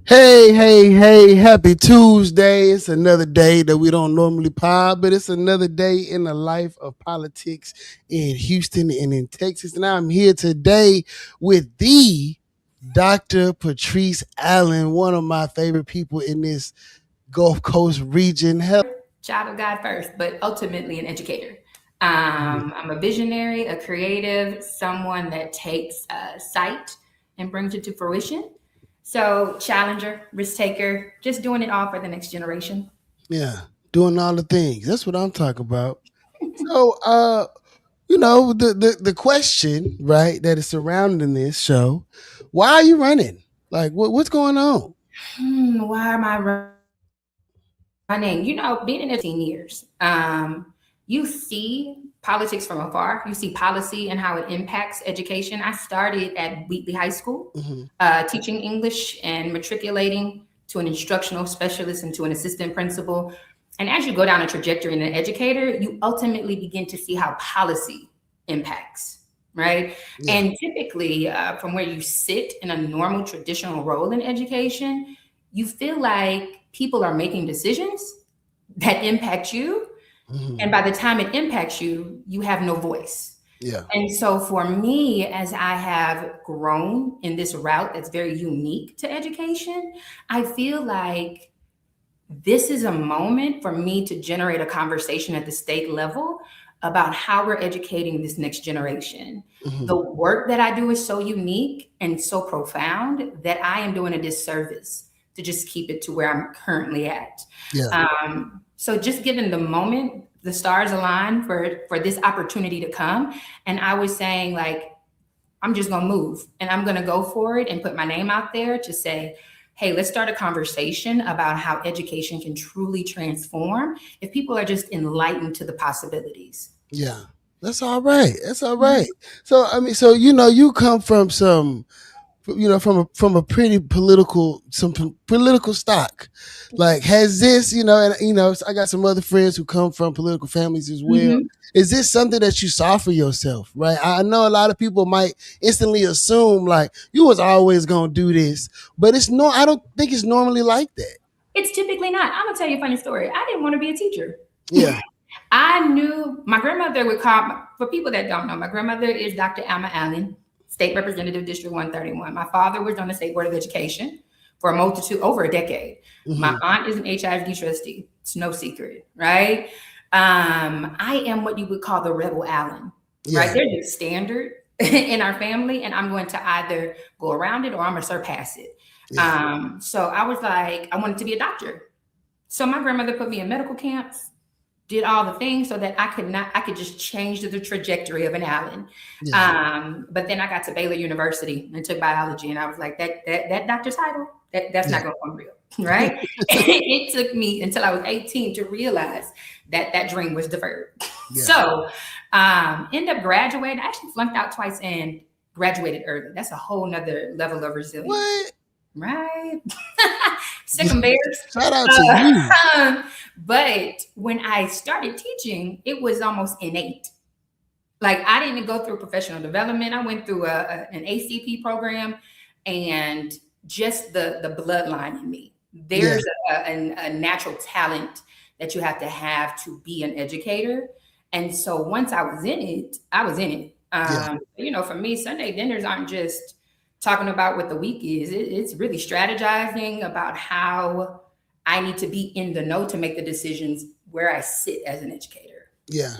Hey, happy Tuesday. It's another day that we don't normally pod, but it's another day in the life of politics in Houston and in Texas. And I'm here today with the Dr. Patrice Allen, one of my favorite people in this Gulf Coast region. Hell, Child of God first, but ultimately an educator. I'm a visionary, a creative, someone that takes sight and brings it to fruition. So, challenger, risk taker, just doing it all for the next generation. yeah, doing all the things. That's what I'm talking about. So, the question, right, that is surrounding this show, why are you running? Like, what's going on? Why am I running? Being in it 15 years, you see politics from afar. You see policy and how it impacts education. I started at Wheatley High School, Hmm. teaching English and matriculating to an instructional specialist and to an assistant principal. And as you go down a trajectory in an educator, you ultimately begin to see how policy impacts, right? Yeah, And typically, from where you sit in a normal traditional role in education, you feel like people are making decisions that impact you. And hmm, by the time it impacts you, you have no voice. yeah, And so for me, as I have grown in this route that's very unique to education, I feel like this is a moment for me to generate a conversation at the state level about how we're educating this next generation. The hmm, work that I do is so unique and so profound that I am doing a disservice to just keep it to where I'm currently at. yeah, So just given the moment, the stars align for this opportunity to come, and I was saying like, I'm just gonna move and I'm gonna go for it and put my name out there to say, hey, let's start a conversation about how education can truly transform if people are just enlightened to the possibilities. yeah. That's all right. That's all right. So I mean, so you come from from a pretty political stock. Like, has this, and I got some other friends who come from political families as well. Mhm. Is this something that you saw for yourself? Right. I know a lot of people might instantly assume like you was always gonna do this, but it's no. I don't think it's normally like that. It's typically not. I'm gonna tell you a funny story. I didn't want to be a teacher. Yeah. I knew my grandmother would call, for people that don't know, my grandmother is Dr. Allen, State Representative District 131. My father was on the State Board of Education for a multitude, over a decade. My Hmm. aunt is an HIV trustee. It's no secret, right? I am what you would call the Rebel Allen, right? Yeah. There's a standard in our family, and I'm going to either go around it or I'm going to surpass it. Yeah. So I was like, I wanted to be a doctor. So my grandmother put me in medical camps, did all the things so that I could just change the trajectory of an Allen. Yeah. But then I got to Baylor University and took biology, and I was like, that doctor title, that's Yeah. not going to come real, right? It took me until I was 18 to realize that that dream was deferred. Yeah. So end up graduating. I actually flunked out twice and graduated early. That's a whole nother level of resilience, What? right? Sick and bears. Shout out to you. But when I started teaching, it was almost innate. Like I didn't go through professional development. I went through an ACP program, and just the bloodline in me. Yeah. There's a natural talent that you have to be an educator. And so once I was in it, I was in it. Yeah. For me, Sunday dinners aren't just talking about what the week is. It's really strategizing about how I need to be in the know to make the decisions where I sit as an educator. Yeah.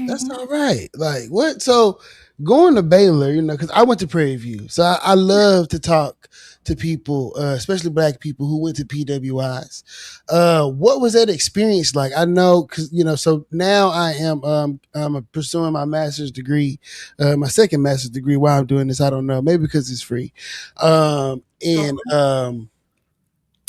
That's Mhm. all right. Like what? So going to Baylor, because I went to Prairie View, so I love to talk to people, especially Black people who went to PWIs. What was that experience like? I know because so now I'm pursuing my master's degree, my second master's degree. Why I'm doing this, I don't know. Maybe because it's free. Go And for it.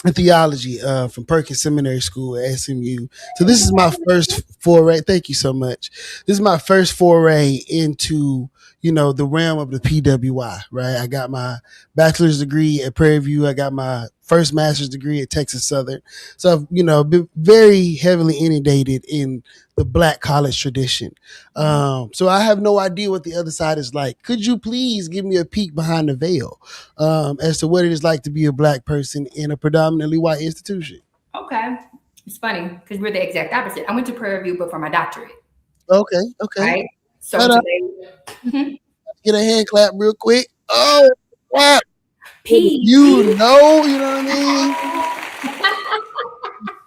in theology from Perkins Seminary School at SMU. So this is my first foray. Thank you so much. This is my first foray into the realm of the PWI. Right, I got my bachelor's degree at Prairie View. I got my first master's degree at Texas Southern. So I've, been very heavily inundated in the black college tradition. So I have no idea what the other side is like. Could you please give me a peek behind the veil as to what it is like to be a black person in a predominantly white institution? Okay. It's funny because we're the exact opposite. I went to Prairie View, but for my doctorate, Okay, okay. right? So Shout out, today, mhm. get a hand clap real quick. Oh, clap. You know what I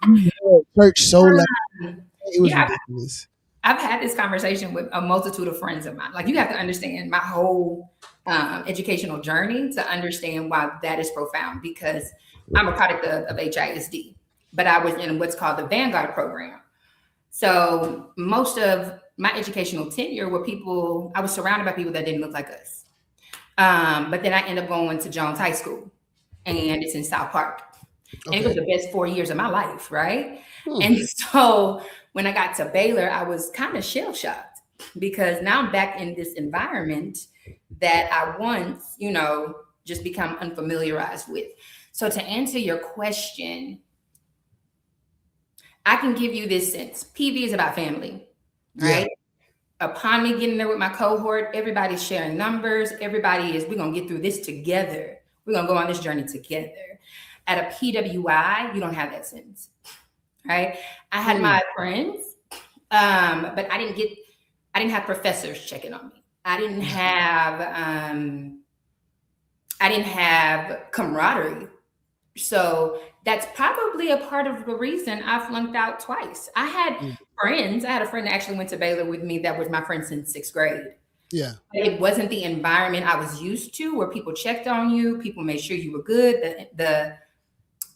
mean? Church so loud. It was Yeah, ridiculous. I've had this conversation with a multitude of friends of mine. Like, you have to understand my whole educational journey to understand why that is profound, because I'm a product of HISD, but I was in what's called the Vanguard program. So most of my educational tenure were people, I was surrounded by people that didn't look like us. But then I ended up going to Jones High School, and it's in South Park. And it was Okay. the best 4 years of my life, right? Hmm. And so when I got to Baylor, I was kind of shell shocked because now I'm back in this environment that I once, just become unfamiliarized with. So to answer your question, I can give you this sense. PV is about family, Yeah. right? Upon me getting there with my cohort, everybody's sharing numbers. Everybody is, we're going to get through this together. We're going to go on this journey together. At a PWI, you don't have that sense, right? I had my friends, but I didn't have professors checking on me. I didn't have camaraderie. So that's probably a part of the reason I flunked out twice. I had friends. I had a friend that actually went to Baylor with me that was my friend since 6th grade. Yeah. It wasn't the environment I was used to, where people checked on you, people made sure you were good.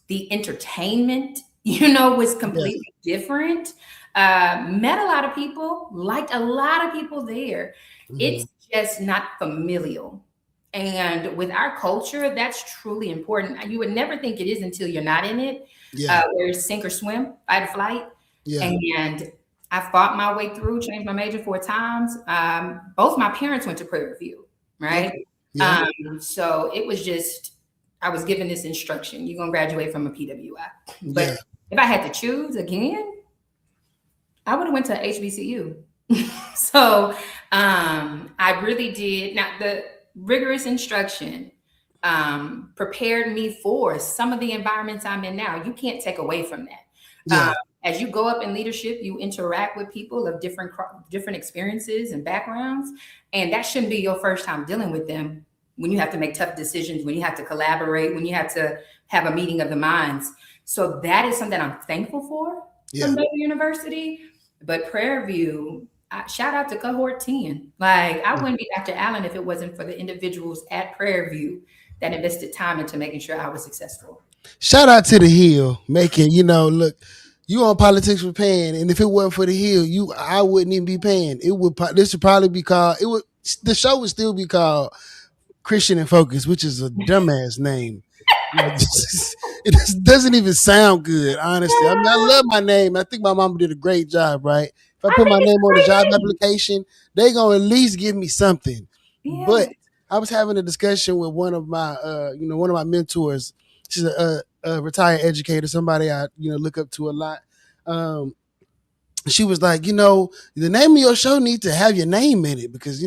The entertainment, was completely different. Met a lot of people, liked a lot of people there. It's just not familial. And with our culture, that's truly important. You would never think it is until you're not in it. Yeah. Where it's sink or swim, fight or flight. Yeah. And I fought my way through, changed my major 4 times. Both my parents went to Prairie View, right? Okay. Yeah. So it was just, I was given this instruction: you're gonna graduate from a PWI. But Yeah. if I had to choose again, I would have went to HBCU. So I really did. Now, the rigorous instruction prepared me for some of the environments I'm in now. You can't take away from that. Yeah. As you go up in leadership, you interact with people of different experiences and backgrounds, and that shouldn't be your first time dealing with them. When you have to make tough decisions, when you have to collaborate, when you have to have a meeting of the minds. So that is something I'm thankful for from Baylor University. But Prairie View, shout out to cohort 10. Like, I wouldn't be Dr. Allen if it wasn't for the individuals at Prairie View that invested time into making sure I was successful. Shout out to the Hill, making, look, you on Politics with Pan, and if it wasn't for the Hill, I wouldn't even be paying. This would probably be called, the show would still be called Christian in Focus, which is a dumbass name. It doesn't even sound good, honestly. I mean, I love my name. I think my mama did a great job, right? If I put my name on a job application, they gonna at least give me something. Yeah. But I was having a discussion with one of my mentors. She's a retired educator, somebody I look up to a lot. She was like, the name of your show needs to have your name in it because,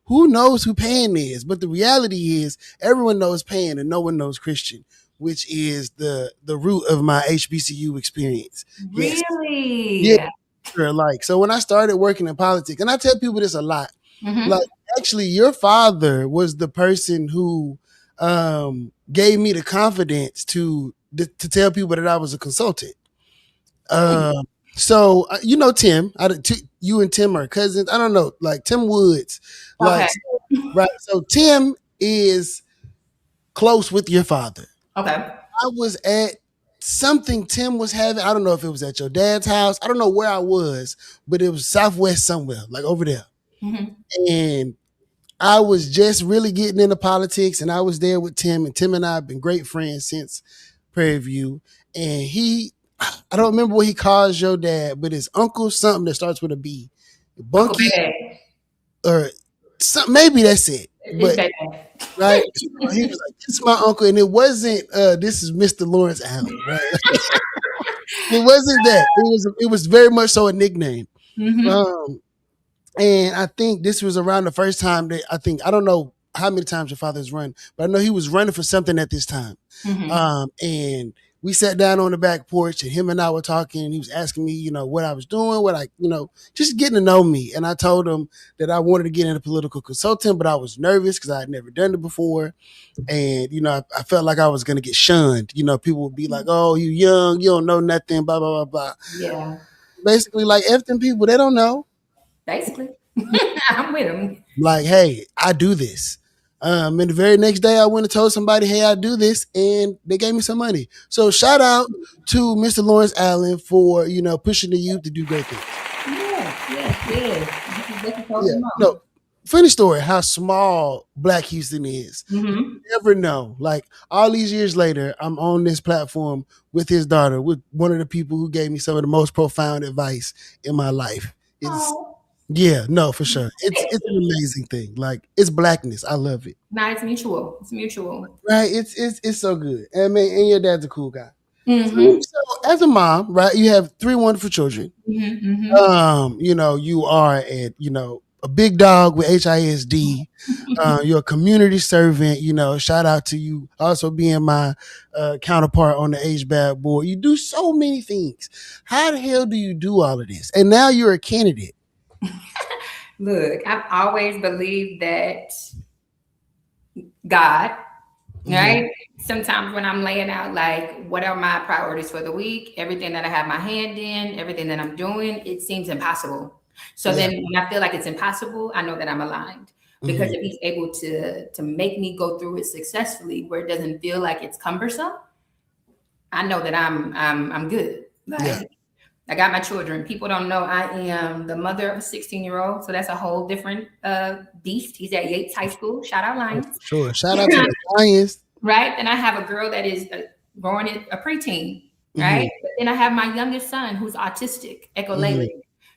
who knows who Pan is? But the reality is everyone knows Pan and no one knows Christian, which is the root of my HBCU experience. Really? Yes. Yeah. Like, so when I started working in politics, and I tell people this a lot, like, actually, your father was the person who gave me the confidence to tell people that I was a consultant. So Tim, you and Tim are cousins. I don't know, like Tim Woods, like right. So Tim is close with your father. Okay. I was at something Tim was having. I don't know if it was at your dad's house. I don't know where I was, but it was Southwest somewhere, like over there. And I was just really getting into politics, and I was there with Tim, and Tim and I have been great friends since Prairie View. And I don't remember what he calls your dad, but his uncle something that starts with a B. Bunky, or maybe that's it. It's But baby. right, so he was like, "This is my uncle," and it wasn't. This is Mr. Lawrence Allen, right? It wasn't that. It was very much so a nickname. Mm-hmm. Um, and I think this was around the first time that I don't know how many times your father's run, but I know he was running for something at this time. Mm-hmm. And we sat down on the back porch, and him and I were talking. And he was asking me, what I was doing, just getting to know me. And I told him that I wanted to get into political consulting, but I was nervous because I had never done it before. And, I felt like I was going to get shunned. People would be like, "Oh, you young, you don't know nothing, blah, blah, blah, blah." Yeah. Basically, like, F them people, they don't know. Basically. I'm with him. Like, hey, I do this. And the very next day, I went and told somebody, hey, I do this, and they gave me some money. So shout out to Mr. Lawrence Allen for pushing the youth to do great things. Yes, yes, yes. This is Yeah, totally no, wrong. funny story how small Black Houston is. You Mm-hmm. never know. Like all these years later, I'm on this platform with his daughter, with one of the people who gave me some of the most profound advice in my life. It's Oh. Yeah, no, for sure. It's an amazing thing. Like it's Blackness. I love it. No, it's mutual. It's mutual. Right? It's so good. I mean, and your dad's a cool guy. So, Mm-hmm. so as a mom, right, you have three wonderful children. Mm-hmm. Mm-hmm. You are a big dog with HISD. You're a community servant. Shout out to you also being my counterpart on the HBAD board. You do so many things. How the hell do you do all of this? And now you're a candidate. Look, I've always believed that God, Hmm. right? Sometimes when I'm laying out like what are my priorities for the week, everything that I have my hand in, everything that I'm doing, it seems impossible. So Yeah. then when I feel like it's impossible, I know that I'm aligned. Because Hmm. if he's able to make me go through it successfully where it doesn't feel like it's cumbersome, I know that I'm good. Yeah. Like I got my children. People don't know I am the mother of a 16-year-old. So that's a whole different beast. He's at Yates High School. Shout out Oh, for Lions. sure. Shout out to the Lions. Right? And I have a girl that is growing a preteen, Hmm. right? But then I have my youngest son who's autistic, Hmm. echolalic.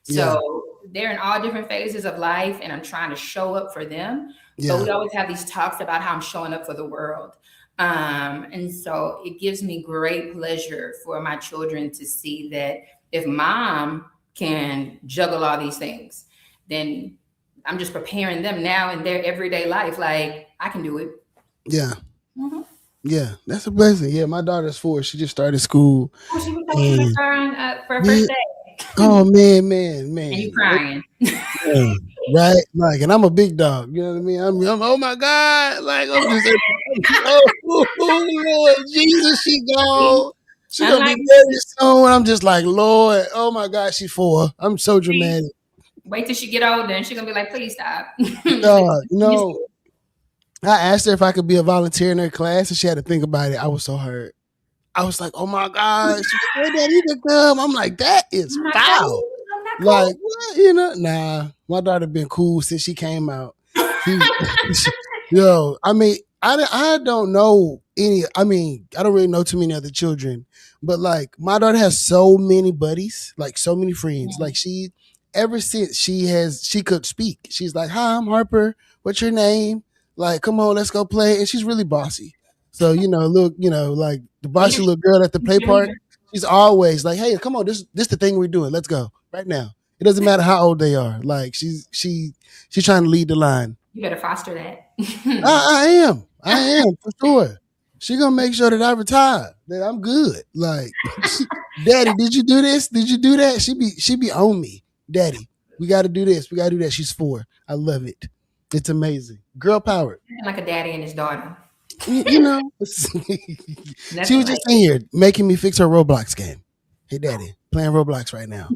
Yeah. So they're in all different phases of life, and I'm trying to show up for them. But Yeah. we always have these talks about how I'm showing up for the world. And so it gives me great pleasure for my children to see that if mom can juggle all these things, then I'm just preparing them now in their everyday life. Like I can do it. Yeah. Mhm. Yeah. That's a blessing. Yeah. My daughter's 4. She just started school. Oh, she was so cute And for her yeah. first day. Oh man, man, And you man. crying. Yeah, right? Like, and I'm a big dog. You know what I mean? I'm oh my God. Like, I'm just, oh, Lord Jesus, she gone. She I'm gonna like, be very soon. I'm just like, Lord, oh my God, she's 4. I'm so see, dramatic. wait till she get older and she's gonna be like, please stop. It's like, Dog, miss I asked her if I could be a volunteer in her class, and she had to think about it. I was so hurt. I was like, oh my God. She was like, hey, Daddy, you can come. I'm like, that is I'm not foul. cool. I'm not Like, cool. what? Nah. My daughter been cool since she came out. She, I mean, I don't know any. I mean, I don't really know too many other children, but like my daughter has so many buddies, like so many friends. Like ever since she could speak, she's like, "Hi, I'm Harper. What's your name? Like, come on, let's go play." And she's really bossy. So look, like the bossy Leadership little girl at the play park. cheerleader. She's always like, "Hey, come on, this the thing we're doing. Let's go right now." It doesn't matter how old they are. Like she's trying to lead the line. You better foster that. I am for sure. She gonna make sure that I retire, that I'm good. Like, Daddy, did you do this? Did you do that? She be on me, Daddy. We got to do this. We got to do that. She's 4. I love it. It's amazing. Girl power. Like a daddy and his daughter. You know, That's she was what I just in here making me fix her Roblox game. Hey, Daddy, playing Roblox right now.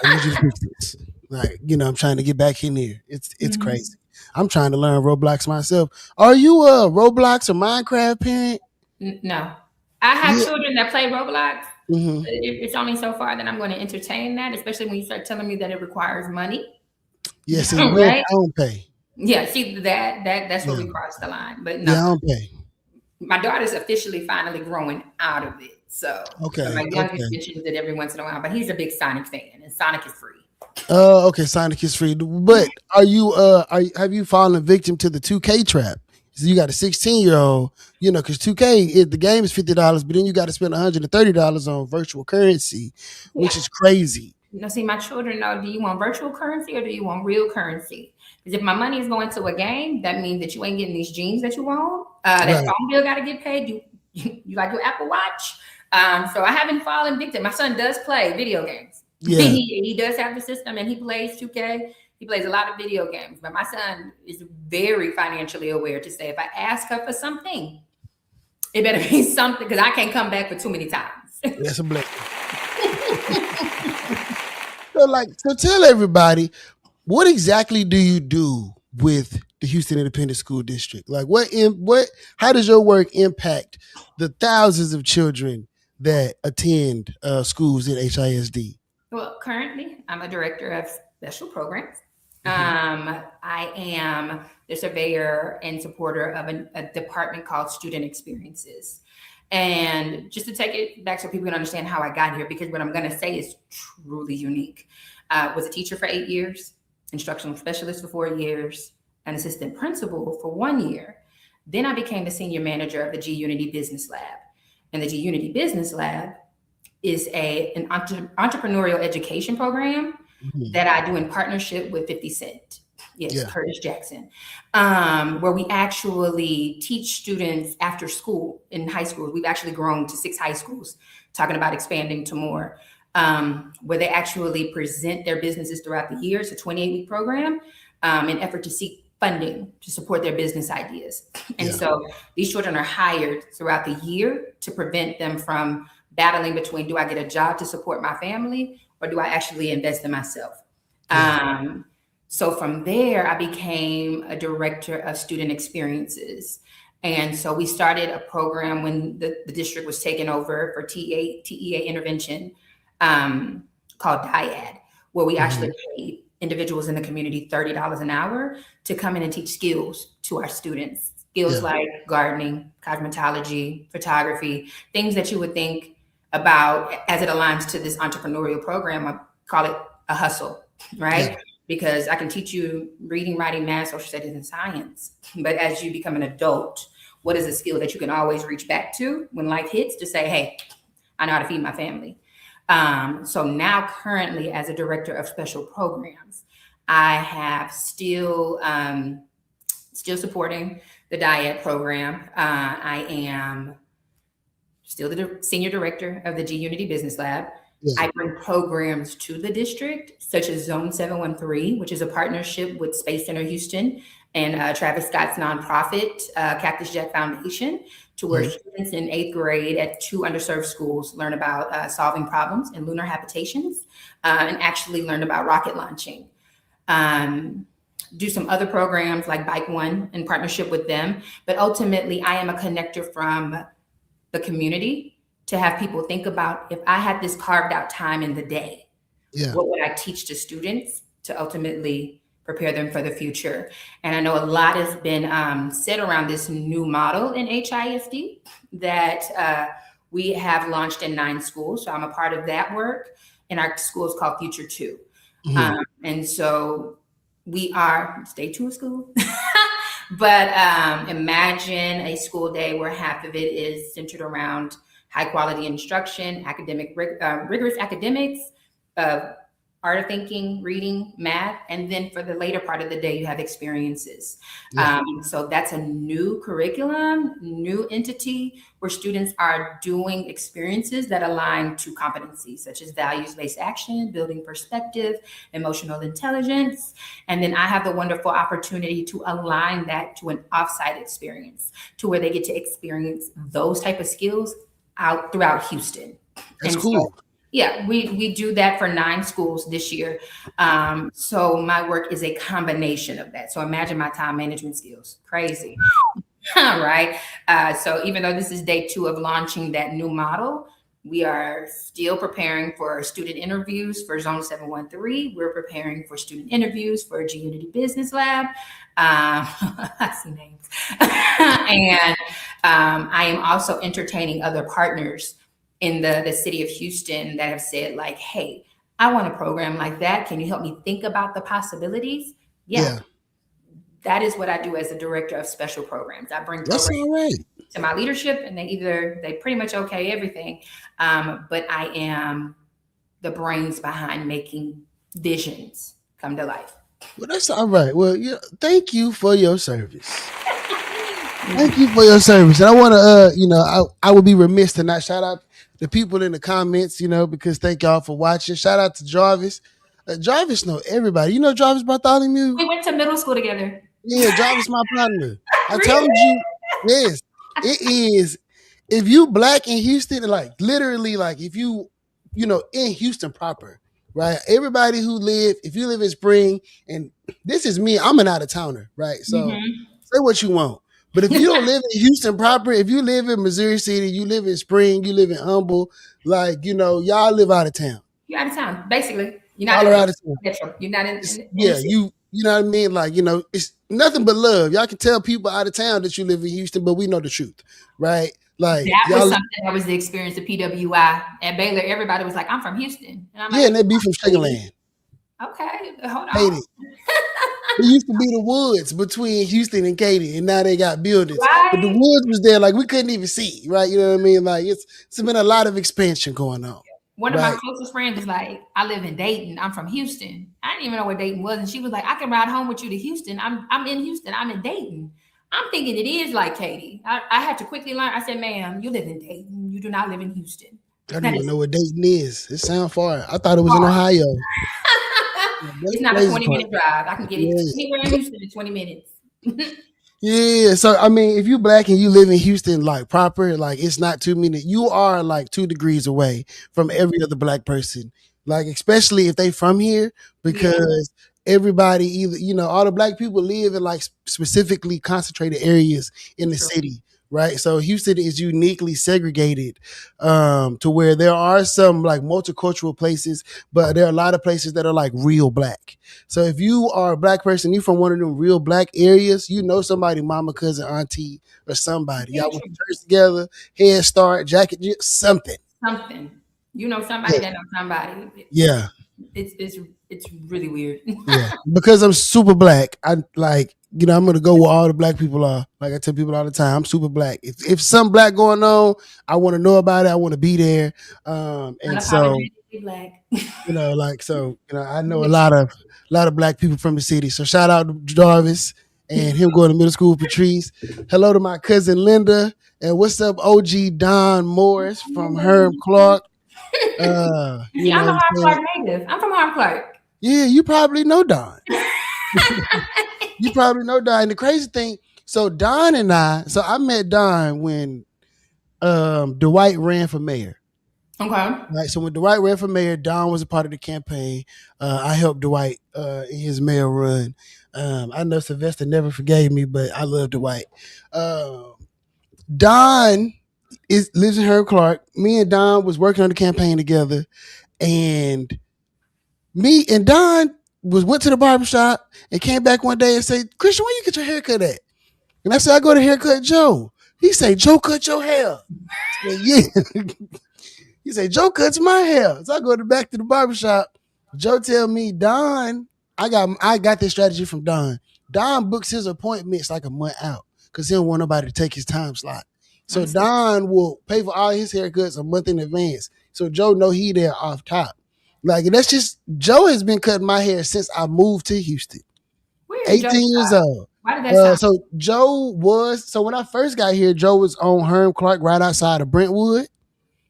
I need you to fix this. Like, I'm trying to get back in here. It's Mhm. crazy. I'm trying to learn Roblox myself. Are you a Roblox or Minecraft parent? No. I have Yeah. children that play Roblox. Hmm. It's only so far that I'm going to entertain that, especially when you start telling me that it requires money. Yeah, see, Right? I don't pay. Yeah, see that's where Yeah. we crossed the line. But no, Yeah, I don't pay. my daughter's officially finally growing out of it. So, but Okay. my youngest Okay. mentions it every once in a while. But he's a big Sonic fan, and Sonic is free. Okay, Sonic is free. But are you have you fallen victim to the 2K trap? So you got a 16-year-old, because 2K the game is $50, but then you got to spend $130 on virtual currency, which Yeah. is crazy. See, my children know, do you want virtual currency or do you want real currency? Because if my money is going to a game, that means that you ain't getting these jeans that you want. That Right. phone bill got to get paid. You like your Apple Watch. So I haven't fallen victim. My son does play video games. Yeah. He does have the system and he plays 2K. He plays a lot of video games. But my son is very financially aware to say, if I ask her for something, it better be something because I can't come back for too many times. That's a blessing. So tell everybody, what exactly do you do with the Houston Independent School District? Like how does your work impact the thousands of children that attend schools in HISD? Well, currently, I'm a director of special programs. Mhm. I am the surveyor and supporter of a department called Student Experiences. And just to take it back so people can understand how I got here, because what I'm going to say is truly unique. Was a teacher for 8 years, instructional specialist for 4 years, an assistant principal for 1 year. Then I became the senior manager of the G Unity Business Lab. And the G Unity Business Lab is an entrepreneurial education program Mhm. that I do in partnership with 50 Cent. Yes, Yeah. Curtis Jackson, where we actually teach students after school in high schools. We've actually grown to 6 high schools, talking about expanding to more, where they actually present their businesses throughout the year. It's a 28-week program in effort to seek funding to support their business ideas. And Yeah. so these children are hired throughout the year to prevent them from battling between, do I get a job to support my family or do I actually invest in myself? Yeah. So from there, I became a director of student experiences. And so we started a program when the district was taken over for TEA intervention, called DIAD, where we actually Mhm. paid individuals in the community $30 an hour to come in and teach skills to our students. Skills Yeah. like gardening, cosmetology, photography, things that you would think about as it aligns to this entrepreneurial program. I call it a hustle, Yeah. right? Because I can teach you reading, writing, math, social studies, and science. But as you become an adult, what is a skill that you can always reach back to when life hits to say, hey, I know how to feed my family. So now, currently, as a director of special programs, I have still supporting the diet program. I am still the senior director of the G Unity Business Lab. Yeah. I bring programs to the district, such as Zone 713, which is a partnership with Space Center Houston and Travis Scott's nonprofit, Cactus Jack Foundation, to where Mhm. students in 8th grade at 2 underserved schools learn about solving problems in lunar habitations and actually learn about rocket launching. Um, do some other programs like Bike One in partnership with them. But ultimately, I am a connector from the community to have people think about, if I had this carved out time in the day, Yeah. what would I teach to students to ultimately prepare them for the future? And I know a lot has been said around this new model in HISD that we have launched in 9 schools. So I'm a part of that work. And our school is called Future 2. Mhm. And so we are, stay tuned, school. But imagine a school day where half of it is centered around high quality instruction, rigorous academics, uh, art of thinking, reading, math, and then for the later part of the day, you have experiences. Yeah. So that's a new curriculum, new entity where students are doing experiences that align to competencies such as values based action, building perspective, emotional intelligence. And then I have the wonderful opportunity to align that to an offsite experience to where they get to experience those type of skills out throughout Houston. That's And so cool. yeah, we do that for 9 schools this year. So my work is a combination of that. So imagine my time management skills, crazy, right? So even though this is day 2 of launching that new model, we are still preparing for student interviews for Zone 713. We're preparing for student interviews for G Unity Business Lab. I see names. And I am also entertaining other partners in the city of Houston that have said, like, hey, I want a program like that. Can you help me think about the possibilities? Yeah, Yeah, that is what I do as a director of special programs. I bring that's programs all right. to my leadership, and they pretty much okay everything, but I am the brains behind making visions come to life. Well, that's all right. Well, yeah, thank you for your service. Thank you for your service. And I want to, I would be remiss to not shout out the people in the comments, because thank y'all for watching. Shout out to Jarvis. Jarvis know everybody. You know Jarvis Bartholomew? We went to middle school together. Yeah, Jarvis my partner. I Really? told you, yes, it is. If you black in Houston, like literally, like if you, in Houston proper, right? Everybody who live, if you live in Spring, and this is me, I'm an out of towner, right? So Mm-hmm. say what you want. But if you don't live in Houston proper, if you live in Missouri City, you live in Spring, you live in Humble, like, y'all live out of town. You're out of town, basically. You're not Y'all are in out of town. metro. You're not in the Yeah, city. you know what I mean? Like, it's nothing but love. Y'all can tell people out of town that you live in Houston, but we know the truth, right? Like, That was y'all, something that was the experience of PWI at Baylor. Everybody was like, "I'm from Houston," and I'm yeah, like, and they be from Sugar "Katie." Land. Okay, hold Hate on. it. It used to be the woods between Houston and Katy, and now they got buildings. But the Right? woods was there, like we couldn't even see, right? You know what I mean? Like it's been a lot of expansion going on, One of my right? closest friends was like, "I live in Dayton. I'm from Houston." I didn't even know where Dayton was, and she was like, "I can ride home with you to Houston. I'm in Houston. I'm in Dayton." I'm thinking it is like Katie. I had to quickly learn. I said, "Ma'am, you live in Dayton. You do not live in Houston. I don't That even is know what Dayton is. It sounds far. I thought it was in far. Ohio. Yeah, that's It's not a crazy 20-minute part. drive. I can get it Yeah. anywhere in Houston in 20 minutes." Yeah, so I mean, if you black and you live in Houston, like proper, like it's not 2 minutes. You are like 2 degrees away from every other black person. Like especially if they from here, Yeah, because everybody either all the black people live in like specifically concentrated areas in the true. city, right? So Houston is uniquely segregated, to where there are some like multicultural places, but there are a lot of places that are like real black. So if you are a black person, you from one of them real black areas, you know somebody, mama, cousin, auntie, or somebody. Very Y'all went true. to church together, Head Start, jacket, something. Something. You know somebody Yeah, that knows somebody. yeah, It's really weird. yeah. Because I'm super black, I like, I'm gonna go where all the black people are. Like I tell people all the time, I'm super black. If something black going on, I want to know about it. I want to be there. And so Unapologetically black. like I know a lot of black people from the city. So shout out to Jarvis and him going to middle school with Patrice. Hello to my cousin Linda. And what's up, OG Don Morris from Herm Clark. See, You know I'm what a I'm Harm saying? Clark native. I'm from Harm Clark. Yeah, you probably know Don. You probably know Don. And the crazy thing, so Don and I met Don when Dwight ran for mayor. Okay. Right. So when Dwight ran for mayor, Don was a part of the campaign. I helped Dwight in his mayor run. I know Sylvester never forgave me, but I love Dwight. Don lives in Herb Clark. Me and Don was working on the campaign together, and me and Don went to the barbershop and came back one day and said, "Christian, where you get your haircut at?" And I said, "I go to Haircut Joe." He said, "Joe cut your hair." I said, "Yeah." He said, "Joe cuts my hair." So I go back to the barbershop. Joe tell me, "Don, I got this strategy from Don. Don books his appointments like a month out because he don't want nobody to take his time slot. So Understood. Don will pay for all his haircuts a month in advance. So Joe know he there off top. Like, and that's just, Joe has been cutting my hair since I moved to Houston. Where is Joe 18 years stop? old. Why did that stop? So when I first got here, Joe was on Herm Clark right outside of Brentwood.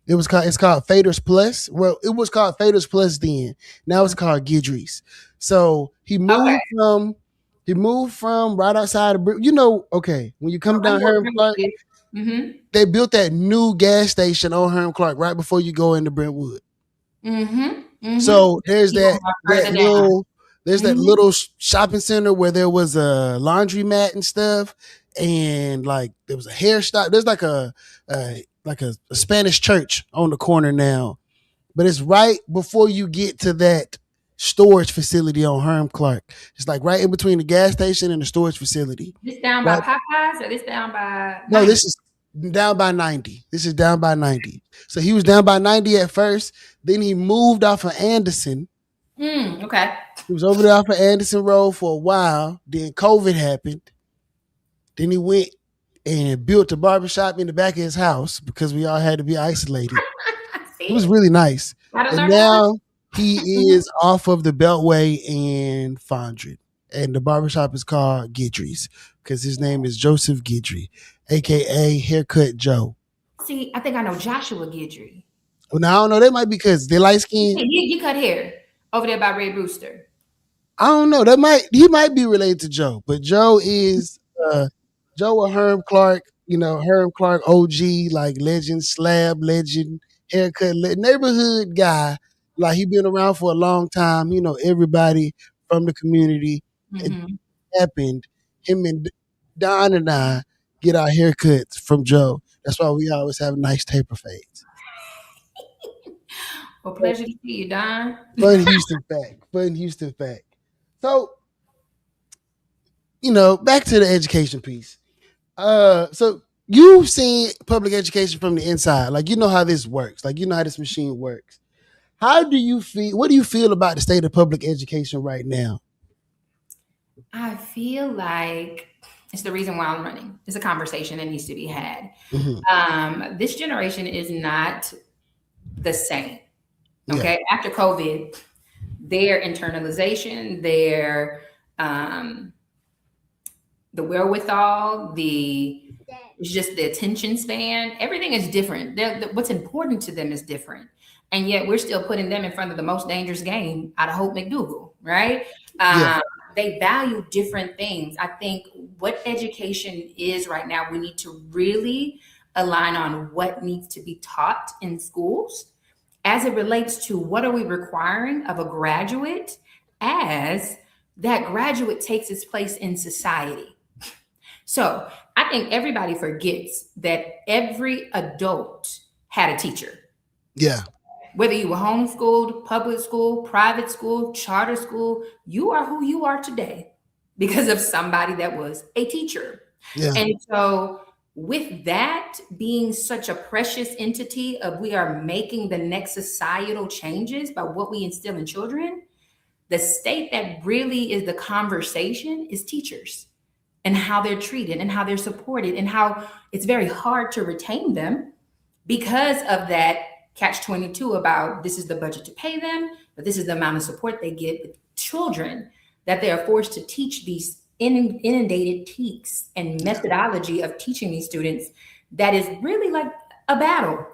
It's called Faders Plus. Well, it was called Faders Plus then. Now it's called Gidry's. So Okay. he moved from right outside of okay, when you come I down know what Herm Brentwood Clark, is. Mm-hmm. they built that new gas station on Herm Clark right before you go into Brentwood. Mm-hmm. Mm-hmm. So there's People that are that further down. little there's that Mm-hmm. little shopping center where there was a laundromat and stuff, and like there was a hair stop. There's like a Spanish church on the corner now, but it's right before you get to that storage facility on Herm Clark. It's like right in between the gas station and the storage facility. This down by Right? Popeyes or this down by No, 90? down by 90. This is down by 90. So he was down by 90 at first. Then he moved off of Anderson. Okay. He was over there off of Anderson Road for a while. Then COVID happened. Then he went and built a barbershop in the back of his house because we all had to be isolated. I It see was it. really nice. Gotta And learn how to now he learn. is off of the Beltway and Fondren. And the barbershop is called Guidry's because his name is Joseph Guidry, aka Haircut Joe. See, I think I know Joshua Guidry. Well, now I don't know. That might be because they light skin. Hey, you cut hair over there by Red Rooster. I don't know. That might he might be related to Joe, but Joe is Joe or Herm Clark. You know, Herm Clark, OG, like legend, slab legend, neighborhood guy. Like he been around for a long time. You know, everybody from the community. It Hmm. happened. Him and Don and I get our haircuts from Joe. That's why we always have nice taper fades. Well, pleasure to see you, Don. Fun Houston fact. Fun Houston fact. So, back to the education piece. So you've seen public education from the inside. Like you know how this works. Like you know how this machine works. How do you feel? What do you feel about the state of public education right now? I feel like it's the reason why I'm running. It's a conversation that needs to be had. Hmm. This generation is not the same. Yeah, Okay. After COVID, their internalization, um, the wherewithal, it's just the attention span. Everything is different. What's important to them is different, and yet we're still putting them in front of the most dangerous game out of Hope McDougal, right? yeah, Um, they value different things. I think what education is right now, we need to really align on what needs to be taught in schools as it relates to what are we requiring of a graduate as that graduate takes its place in society. So I think everybody forgets that every adult had a teacher. yeah, Whether you were homeschooled, public school, private school, charter school, you are who you are today because of somebody that was a teacher. yeah, And so, with that being such a precious entity of we are making the next societal changes by what we instill in children, the state that really is the conversation is teachers and how they're treated and how they're supported and how it's very hard to retain them because of that catch 22 about this is the budget to pay them, but this is the amount of support they get with children that they are forced to teach these inundated teaks and yeah, methodology of teaching these students that is really like a battle,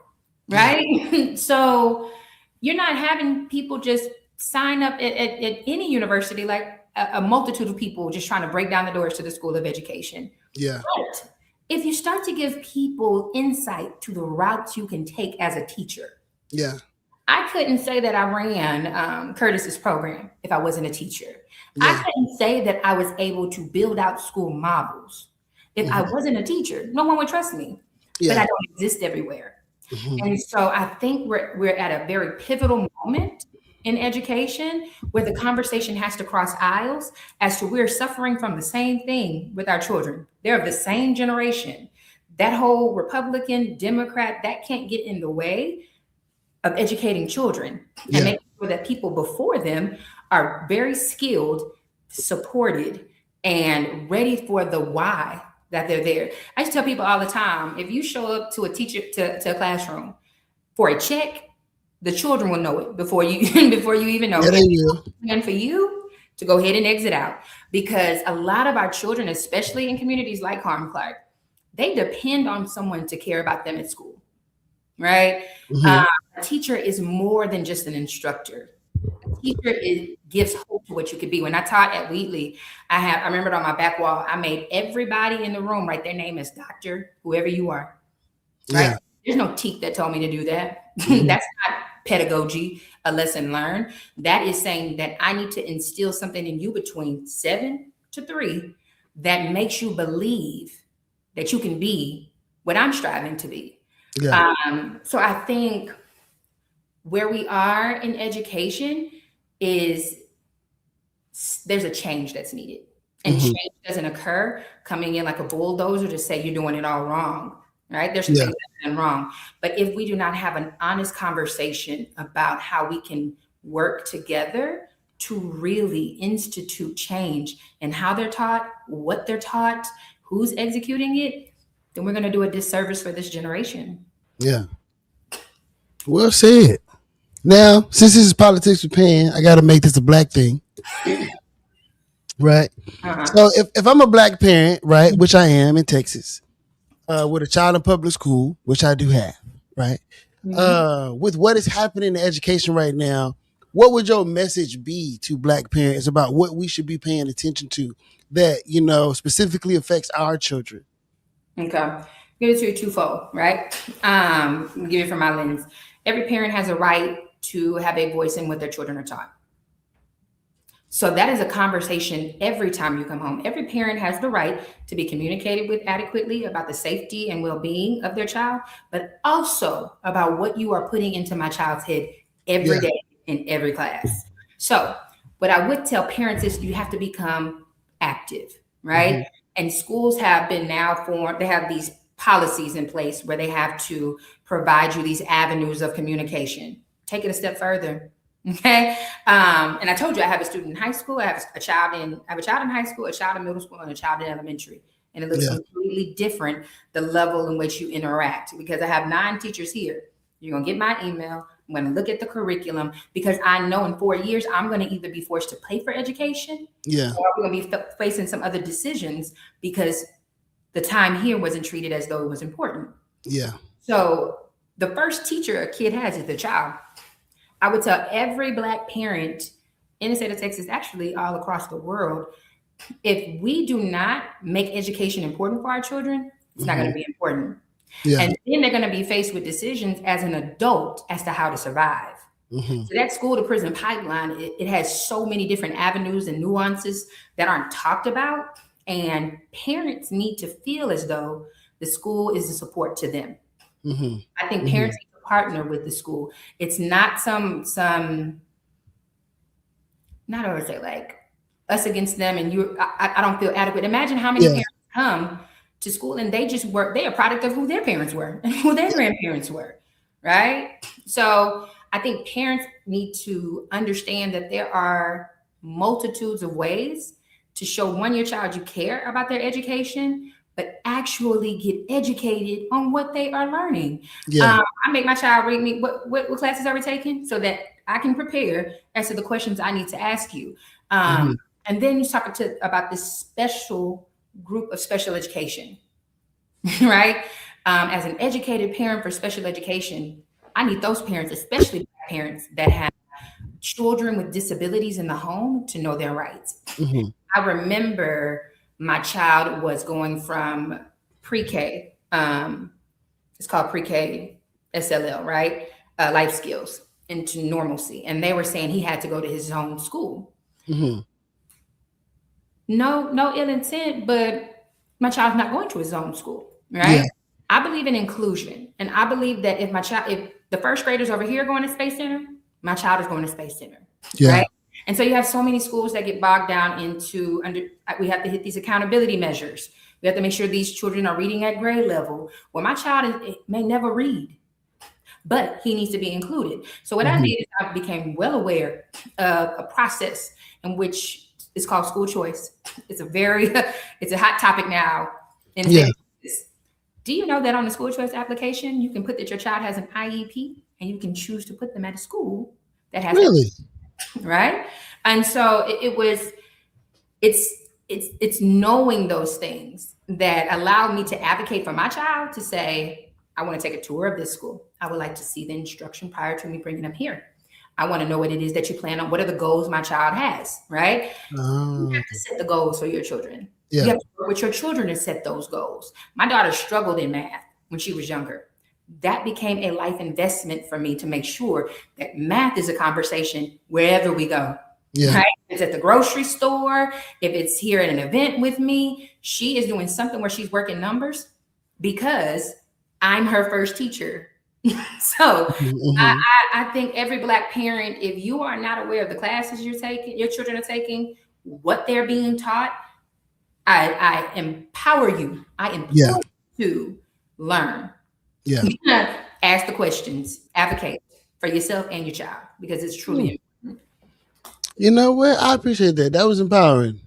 yeah, right? So you're not having people just sign up at any university like a multitude of people just trying to break down the doors to the School of Education. yeah, But if you start to give people insight to the routes you can take as a teacher, yeah, I couldn't say that I ran Curtis's program if I wasn't a teacher. I yeah, couldn't say that I was able to build out school models if I hmm, wasn't a teacher. No one would trust me, but yeah, I don't exist everywhere. hmm, And so I think we're at a very pivotal moment in education where the conversation has to cross aisles as to we're suffering from the same thing with our children. They're of the same generation. That whole Republican, Democrat, that can't get in the way of educating children and yeah, making sure that people before them are very skilled, supported, and ready for the why that they're there. I just tell people all the time, if you show up to a teacher to a classroom for a check, the children will know it before you before you even know yeah. it. They will. And for you to go ahead and exit out, because a lot of our children, especially in communities like Harm Clark, they depend on someone to care about them at school, right? Hmm. Uh, a teacher is more than just an instructor. A teacher gives hope to what you could be. When I taught at Wheatley, I remembered on my back wall, I made everybody in the room write their name as Doctor, whoever you are, right? Yeah, There's no teak that told me to do that. hmm, That's not pedagogy, a lesson learned. That is saying that I need to instill something in you between 7 to 3 that makes you believe that you can be what I'm striving to be. yeah, So I think where we are in education is there's a change that's needed. And hmm, change doesn't occur coming in like a bulldozer to say you're doing it all wrong. right? There's some Yeah. things that are done wrong. But if we do not have an honest conversation about how we can work together to really institute change and how they're taught, what they're taught, who's executing it, then we're going to do a disservice for this generation. Yeah. Well said. Now, since this is politics with Pan, I got to make this a black thing, right? Uh-huh. So if I'm a black parent, right, which I am in Texas, with a child in public school, which I do have, right? Mhm. With what is happening in education right now, what would your message be to black parents about what we should be paying attention to that, specifically affects our children? Okay. Give it to you twofold, right? Give it from my lens. Every parent has a right to have a voice in what their children are taught. So that is a conversation every time you come home. Every parent has the right to be communicated with adequately about the safety and well-being of their child, but also about what you are putting into my child's head every Yeah. day in every class. So what I would tell parents is you have to become active, Hmm. right? And schools have been now formed, they have these policies in place where they have to provide you these avenues of communication. Take it a step further. Okay. And I told you I have a student in high school. I have a child in high school, a child in middle school, and a child in elementary. And it looks Yeah. completely different, the level in which you interact, because I have 9 teachers here. You're gonna get my email. I'm gonna look at the curriculum because I know in 4 years I'm gonna either be forced to pay for education Yeah. or we're gonna be facing some other decisions because the time here wasn't treated as though it was important. Yeah. So the first teacher a kid has is the child. I would tell every black parent in the state of Texas, actually all across the world, if we do not make education important for our children, it's not going Hmm. to be important. Yeah. And then they're going to be faced with decisions as an adult as to how to survive. Hmm. So that school to prison pipeline, it has so many different avenues and nuances that aren't talked about. And parents need to feel as though the school is a support to them. Hmm. I think Hmm. parents need to partner with the school. It's not some not always say like us against them and I don't feel adequate. Imagine how many Yeah. parents come to school and they just work, they're a product of who their parents were and who their grandparents were, right? So I think parents need to understand that there are multitudes of ways to show one, your child you care about their education, but actually get educated on what they are learning. Yeah. I make my child read me what classes are we taking so that I can prepare as to the questions I need to ask you. Hmm. And then you talk about this special group of special education, right? As an educated parent for special education, I need those parents, especially black parents that have children with disabilities in the home, to know their rights. Hmm. I remember my child was going from pre-K. It's called pre-K SLL, right? Life skills into normalcy. And they were saying he had to go to his own school. Hmm. No ill intent, but my child's not going to his own school, Yeah. right? I believe in inclusion. And I believe that if the first graders over here are going to Space Center, my child is going to Space Center, Yeah. right? And so you have so many schools that get bogged down into we have to hit these accountability measures. We have to make sure these children are reading at grade level. Well, my child may never read, but he needs to be included. So what I Hmm. did is I became well aware of a process in which is called school choice. It's a very it's a hot topic now in the Yeah. state of Texas. Do you know that on the school choice application, you can put that your child has an IEP and you can choose to put them at a school that has that, Really? right? And so it's it's knowing those things that allow me to advocate for my child to say, I want to take a tour of this school. I would like to see the instruction prior to me bringing them here. I want to know what it is that you plan on. What are the goals my child has, right? You Oh. have to set the goals for your children. You Yeah. have to work with your children to set those goals. My daughter struggled in math when she was younger. That became a life investment for me to make sure that math is a conversation wherever we go. Yeah. Right? If it's at the grocery store, if it's here at an event with me, she is doing something where she's working numbers because I'm her first teacher. So I, Hmm. I think every black parent, if you are not aware of the classes you're taking, your children are taking, what they're being taught, I empower you. I Yeah. implore you to learn. Yeah. Ask the questions, advocate for yourself and your child because it's Hmm. truly important. You know what? I appreciate that. That was empowering.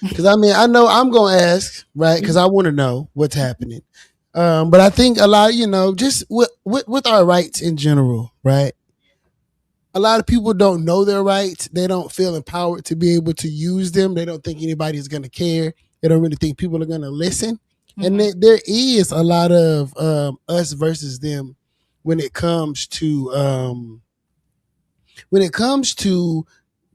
Because I mean, I know I'm gonna ask, right? Because I want to know what's happening. But I think a lot, just with our rights in general, right? A lot of people don't know their rights. They don't feel empowered to be able to use them. They don't think anybody's gonna care. They don't really think people are gonna listen. And Mm-hmm. there is a lot of us versus them when it comes to when it comes to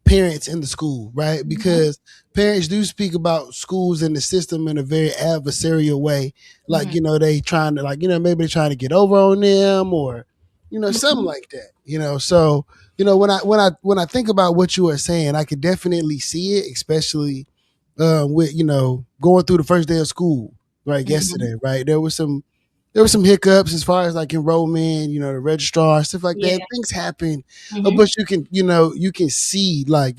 parents in the school, right? Mm-hmm. Because parents do speak about schools and the system in a very adversarial way. Like, they trying to maybe they're trying to get over on them or, something Mm-hmm. like that. So, when I think about what you are saying, I could definitely see it, especially with, going through the first day of school, right, Mm-hmm. yesterday, right? There were some hiccups as far as like enrollment, the registrar, stuff like Yeah. that. Things happen, Mm-hmm. but you can see like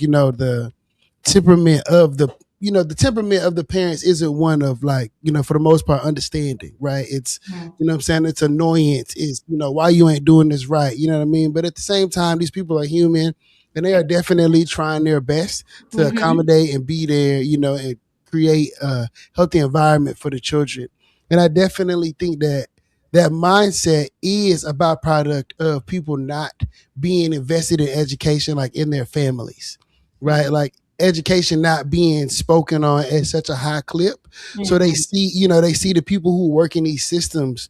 temperament of the temperament of the parents isn't one of like for the most part understanding, right? It's what I'm saying, it's annoyance, is why you ain't doing this right, you know what I mean? But at the same time, these people are human and they are definitely trying their best to Mm-hmm. accommodate and be there, and create a healthy environment for the children. And I definitely think that mindset is a byproduct of people not being invested in education, like in their families, right? Like education not being spoken on at such a high clip. So Mm-hmm. they see the people who work in these systems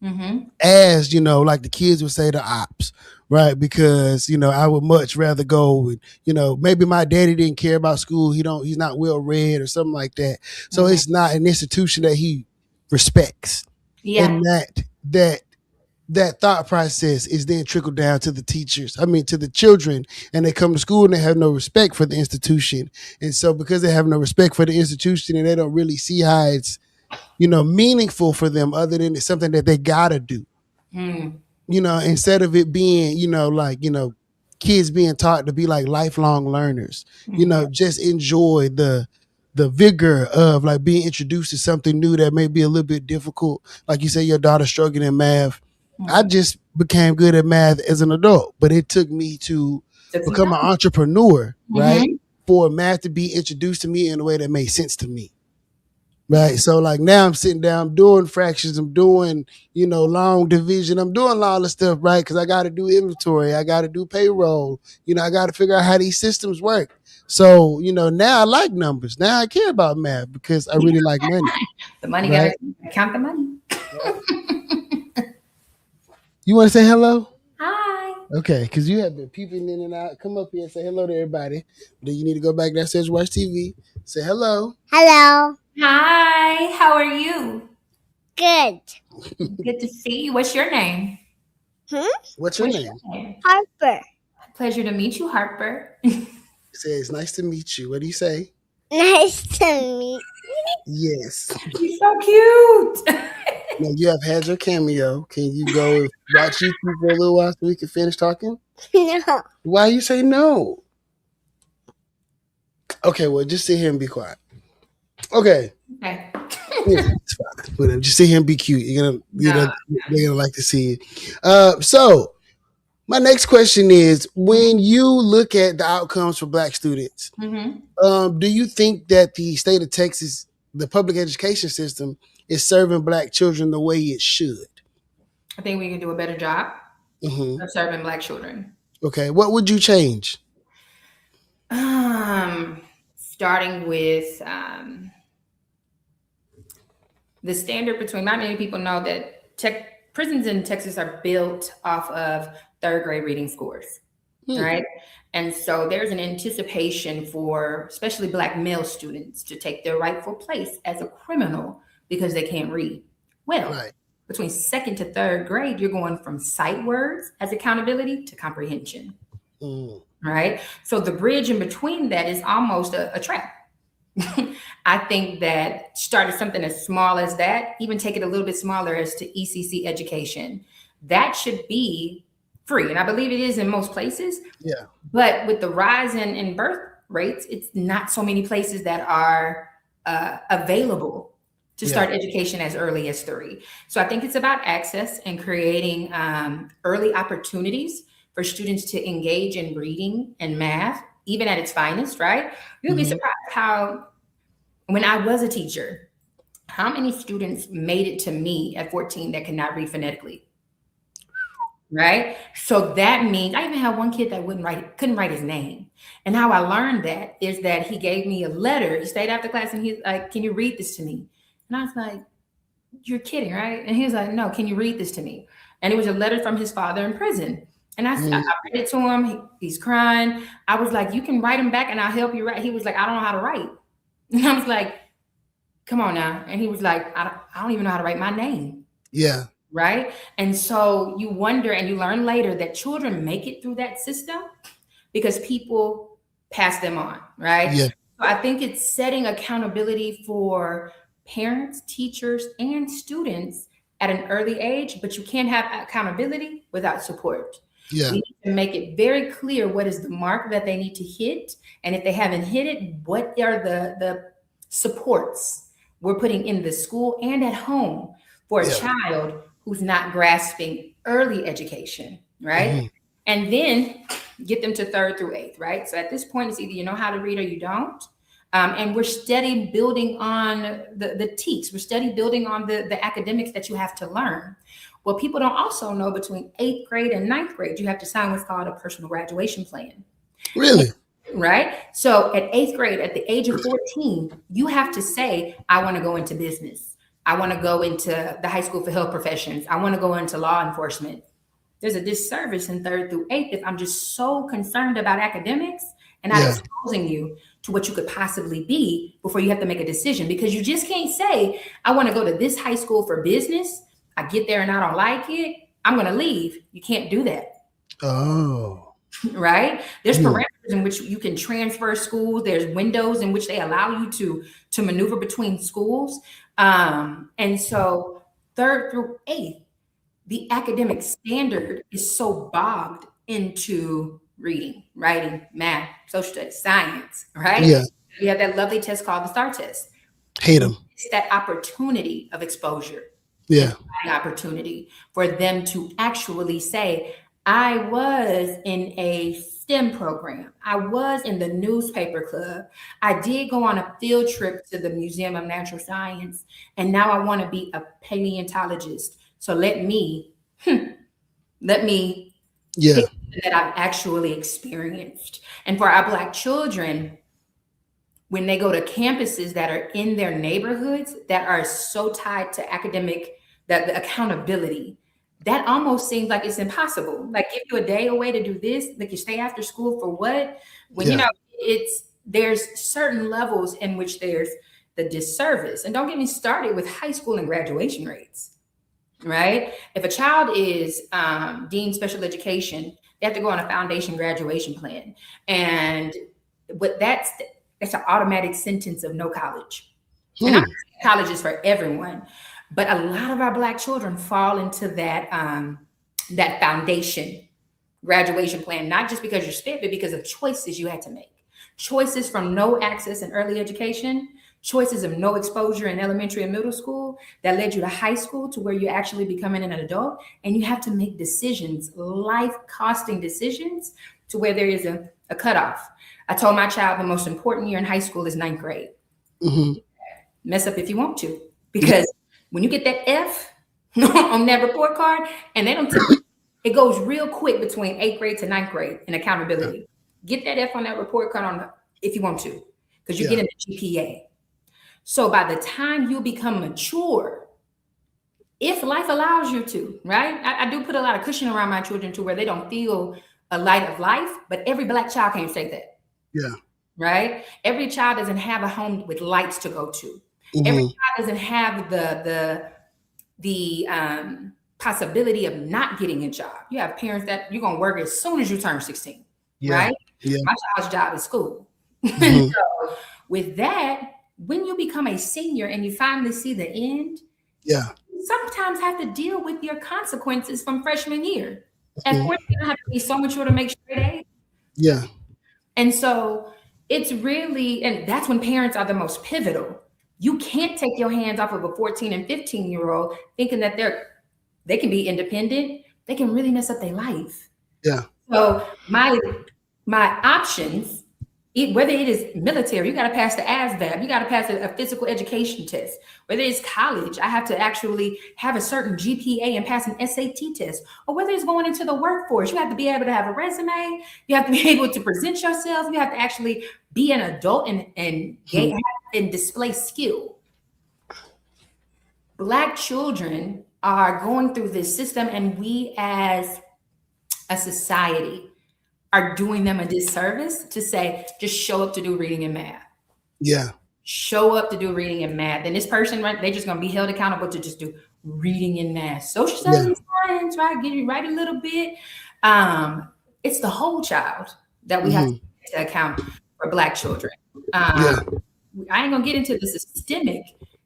Mm-hmm. as, like the kids would say, the ops, right? Because, I would much rather go and, maybe my daddy didn't care about school. He's not well read or something like that. So Mm-hmm. it's not an institution that he respects. And Yeah. that thought process is then trickled down to the teachers, I mean to the children, and they come to school and they have no respect for the institution. And so because they have no respect for the institution and they don't really see how it's meaningful for them, other than it's something that they gotta do, Mm-hmm. instead of it being, kids being taught to be like lifelong learners, just enjoy the vigor of like being introduced to something new that may be a little bit difficult. Like you say, your daughter struggling in math. I Mm-hmm. just became good at math as an adult, but it took me to Took some become an time. entrepreneur, right? Mm-hmm. For math to be introduced to me in a way that made sense to me. Right. So like now I'm sitting down, I'm doing fractions, I'm doing, long division, I'm doing all this stuff, right? Because I got to do inventory, I got to do payroll, I got to figure out how these systems work. So, now I like numbers. Now I care about math because I really like money, The money right? gotta count the money. Right. You want to say hello? Hi. Okay, because you have been peeping in and out. Come up here and say hello to everybody. Then you need to go back downstairs and watch TV. Say hello. Hello. Hi. How are you? Good. Good to see you. What's your name? Hmm? What's your What's your name? name? Harper. Pleasure to meet you, Harper. Say it's nice to meet you. What do you say? Nice to meet Yes. You're so cute. Now you have had your cameo. Can you go and watch YouTube for a little while so we can finish talking? you. No. Why you say no? Okay, well just sit here and be quiet. Okay. Okay. Yeah, it's fine. Whatever. Just sit here and be cute. No. They're gonna like to see it. So my next question is: when you look at the outcomes for Black students, Mm-hmm. do you think that the state of Texas, the public education system, is serving Black children the way it should? I think we can do a better job Hmm. of serving Black children. Okay, what would you change? Starting with the standard between, not many people know that prisons in Texas are built off of third grade reading scores, Hmm. right? And so there's an anticipation for especially Black male students to take their rightful place as a criminal because they can't read. Well, Right. between second to third grade, you're going from sight words as accountability to comprehension, Mm. right? So the bridge in between that is almost a trap. I think that started something as small as that, even take it a little bit smaller as to ECC education. That should be free. And I believe it is in most places. Yeah. But with the rise in birth rates, it's not so many places that are available to start education as early as 3. So I think it's about access and creating early opportunities for students to engage in reading and math, even at its finest, right? You'll be Hmm. surprised how, when I was a teacher, how many students made it to me at 14 that could not read phonetically, right? So that means I even had one kid that couldn't write his name. And how I learned that is that he gave me a letter. He stayed after class and he's like, "Can you read this to me?" And I was like, "You're kidding, right?" And he was like, "No, can you read this to me?" And it was a letter from his father in prison. And I Hmm. read it to him. He's crying. I was like, "You can write him back and I'll help you write." He was like, "I don't know how to write." And I was like, "Come on now." And he was like, I don't even know how to write my name. Yeah. Right. And so you wonder and you learn later that children make it through that system because people pass them on. Right. Yeah. So I think it's setting accountability for parents, teachers, and students at an early age, but you can't have accountability without support. Yeah. We need to make it very clear what is the mark that they need to hit. And if they haven't hit it, what are the supports we're putting in the school and at home for a Yeah. child who's not grasping early education, right? Hmm. And then get them to 3rd through 8th, right? So at this point, it's either you know how to read or you don't. And we're steady building on the teaks. We're steady building on the academics that you have to learn. Well, people don't also know between 8th grade and 9th grade, you have to sign what's called a personal graduation plan. Really? Right? So at 8th grade, at the age of 14, you have to say, "I want to go into business. I want to go into the high school for health professions. I want to go into law enforcement." There's a disservice in 3rd through 8th if I'm just so concerned about academics and not Yeah. exposing you to what you could possibly be before you have to make a decision. Because you just can't say, "I want to go to this high school for business. I get there and I don't like it. I'm going to leave." You can't do that. Oh. Right? There's Hmm. parameters in which you can transfer schools. There's windows in which they allow you to maneuver between schools. And so 3rd through 8th, the academic standard is so bogged into reading, writing, math, social studies, science, right? Yeah. We have that lovely test called the STAR test. Hate them. It's that opportunity of exposure, Yeah. opportunity for them to actually say, "I was in a STEM program. I was in the newspaper club. I did go on a field trip to the Museum of Natural Science, and now I want to be a paleontologist. So let me Yeah. that I've actually experienced." And for our Black children, when they go to campuses that are in their neighborhoods that are so tied to academic, that the accountability, that almost seems like it's impossible. Like, give you a day away to do this, like you stay after school for what? When Yeah. there's certain levels in which there's the disservice. And don't get me started with high school and graduation rates, right? If a child is deemed special education, they have to go on a foundation graduation plan. And what that's an automatic sentence of no college. And I'm Hmm. not saying college is for everyone, but a lot of our Black children fall into that foundation graduation plan, not just because you're spent, but because of choices you had to make. Choices from no access in early education, choices of no exposure in elementary and middle school that led you to high school to where you're actually becoming an adult. And you have to make decisions, life costing decisions, to where there is a cutoff. I told my child the most important year in high school is 9th grade. Hmm. Mess up if you want to, because when you get that F on that report card, and they don't tell you, it goes real quick between 8th grade to 9th grade in accountability. Get that F on that report card if you want to, because you're getting the GPA. So by the time you become mature, if life allows you to, right? I do put a lot of cushion around my children to where they don't feel a light of life, but every Black child can't say that. Yeah. Right? Every child doesn't have a home with lights to go to. Every Hmm. child doesn't have the possibility of not getting a job. You have parents that you're gonna work as soon as you turn 16, Yeah. right? Yeah. My child's job is school. Mhm. So with that, when you become a senior and you finally see the end, Yeah. you sometimes have to deal with your consequences from freshman year. At Mhm. 14, you have to be so mature to make straight A's. Yeah. And so it's really, and that's when parents are the most pivotal, You can't take your hands off of a 14 and 15-year-old thinking that they can be independent. They can really mess up their life. Yeah. So my options, whether it is military, you got to pass the ASVAB, you got to pass a physical education test. Whether it's college, I have to actually have a certain GPA and pass an SAT test. Or whether it's going into the workforce, you have to be able to have a resume. You have to be able to present yourself. You have to actually be an adult and display skill. Black children are going through this system, and we as a society are doing them a disservice to say, just show up to do reading and math. Yeah. Show up to do reading and math. And this person, right, they're just going to be held accountable to just do reading and math. Social studies, science, right? Get you right a little bit. It's the whole child that we have to take into account for Black children. I ain't gonna get into the systemic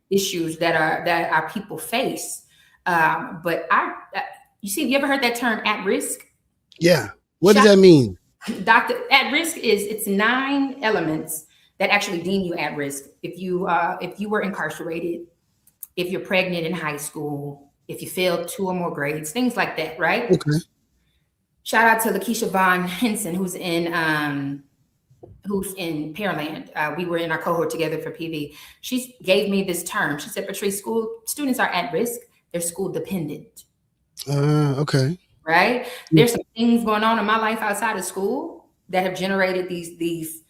issues that our people face. But you ever heard that term at risk? Yeah. What does that mean? Doctor, at risk it's 9 elements that actually deem you at risk. If you were incarcerated, if you're pregnant in high school, if you failed 2 or more grades, things like that, right? Okay. Shout out to Lakeisha Vaughn Henson, who's in Pearland. We were in our cohort together for PV. She gave me this term. She said, Patrice, school students are at risk. They're school dependent. Okay. Right? There's some things going on in my life outside of school that have generated these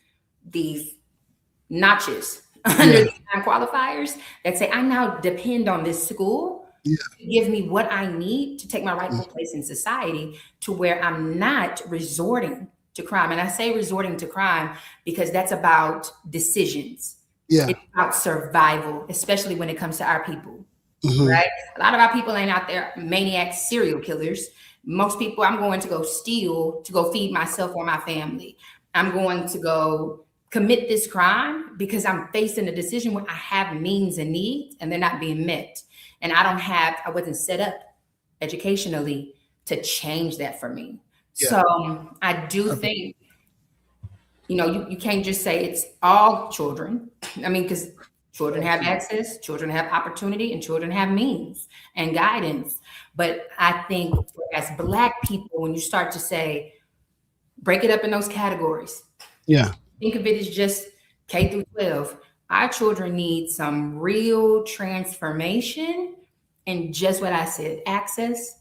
notches under these qualifiers that say I now depend on this school to give me what I need to take my rightful place in society, to where I'm not resorting to crime. And I say resorting to crime because that's about decisions. Yeah. It's about survival, especially when it comes to our people. Mm-hmm. Right? A lot of our people ain't out there maniacs, serial killers. Most people, I'm going to go steal to go feed myself or my family. I'm going to go commit this crime because I'm facing a decision where I have means and needs and they're not being met. And I wasn't set up educationally to change that for me. Yeah. So I do think, you can't just say it's all children. I mean, because children have access, children have opportunity, and children have means and guidance. But I think as Black people, when you start to say, break it up in those categories. Yeah. Think of it as just K through 12. Our children need some real transformation in just what I said: access,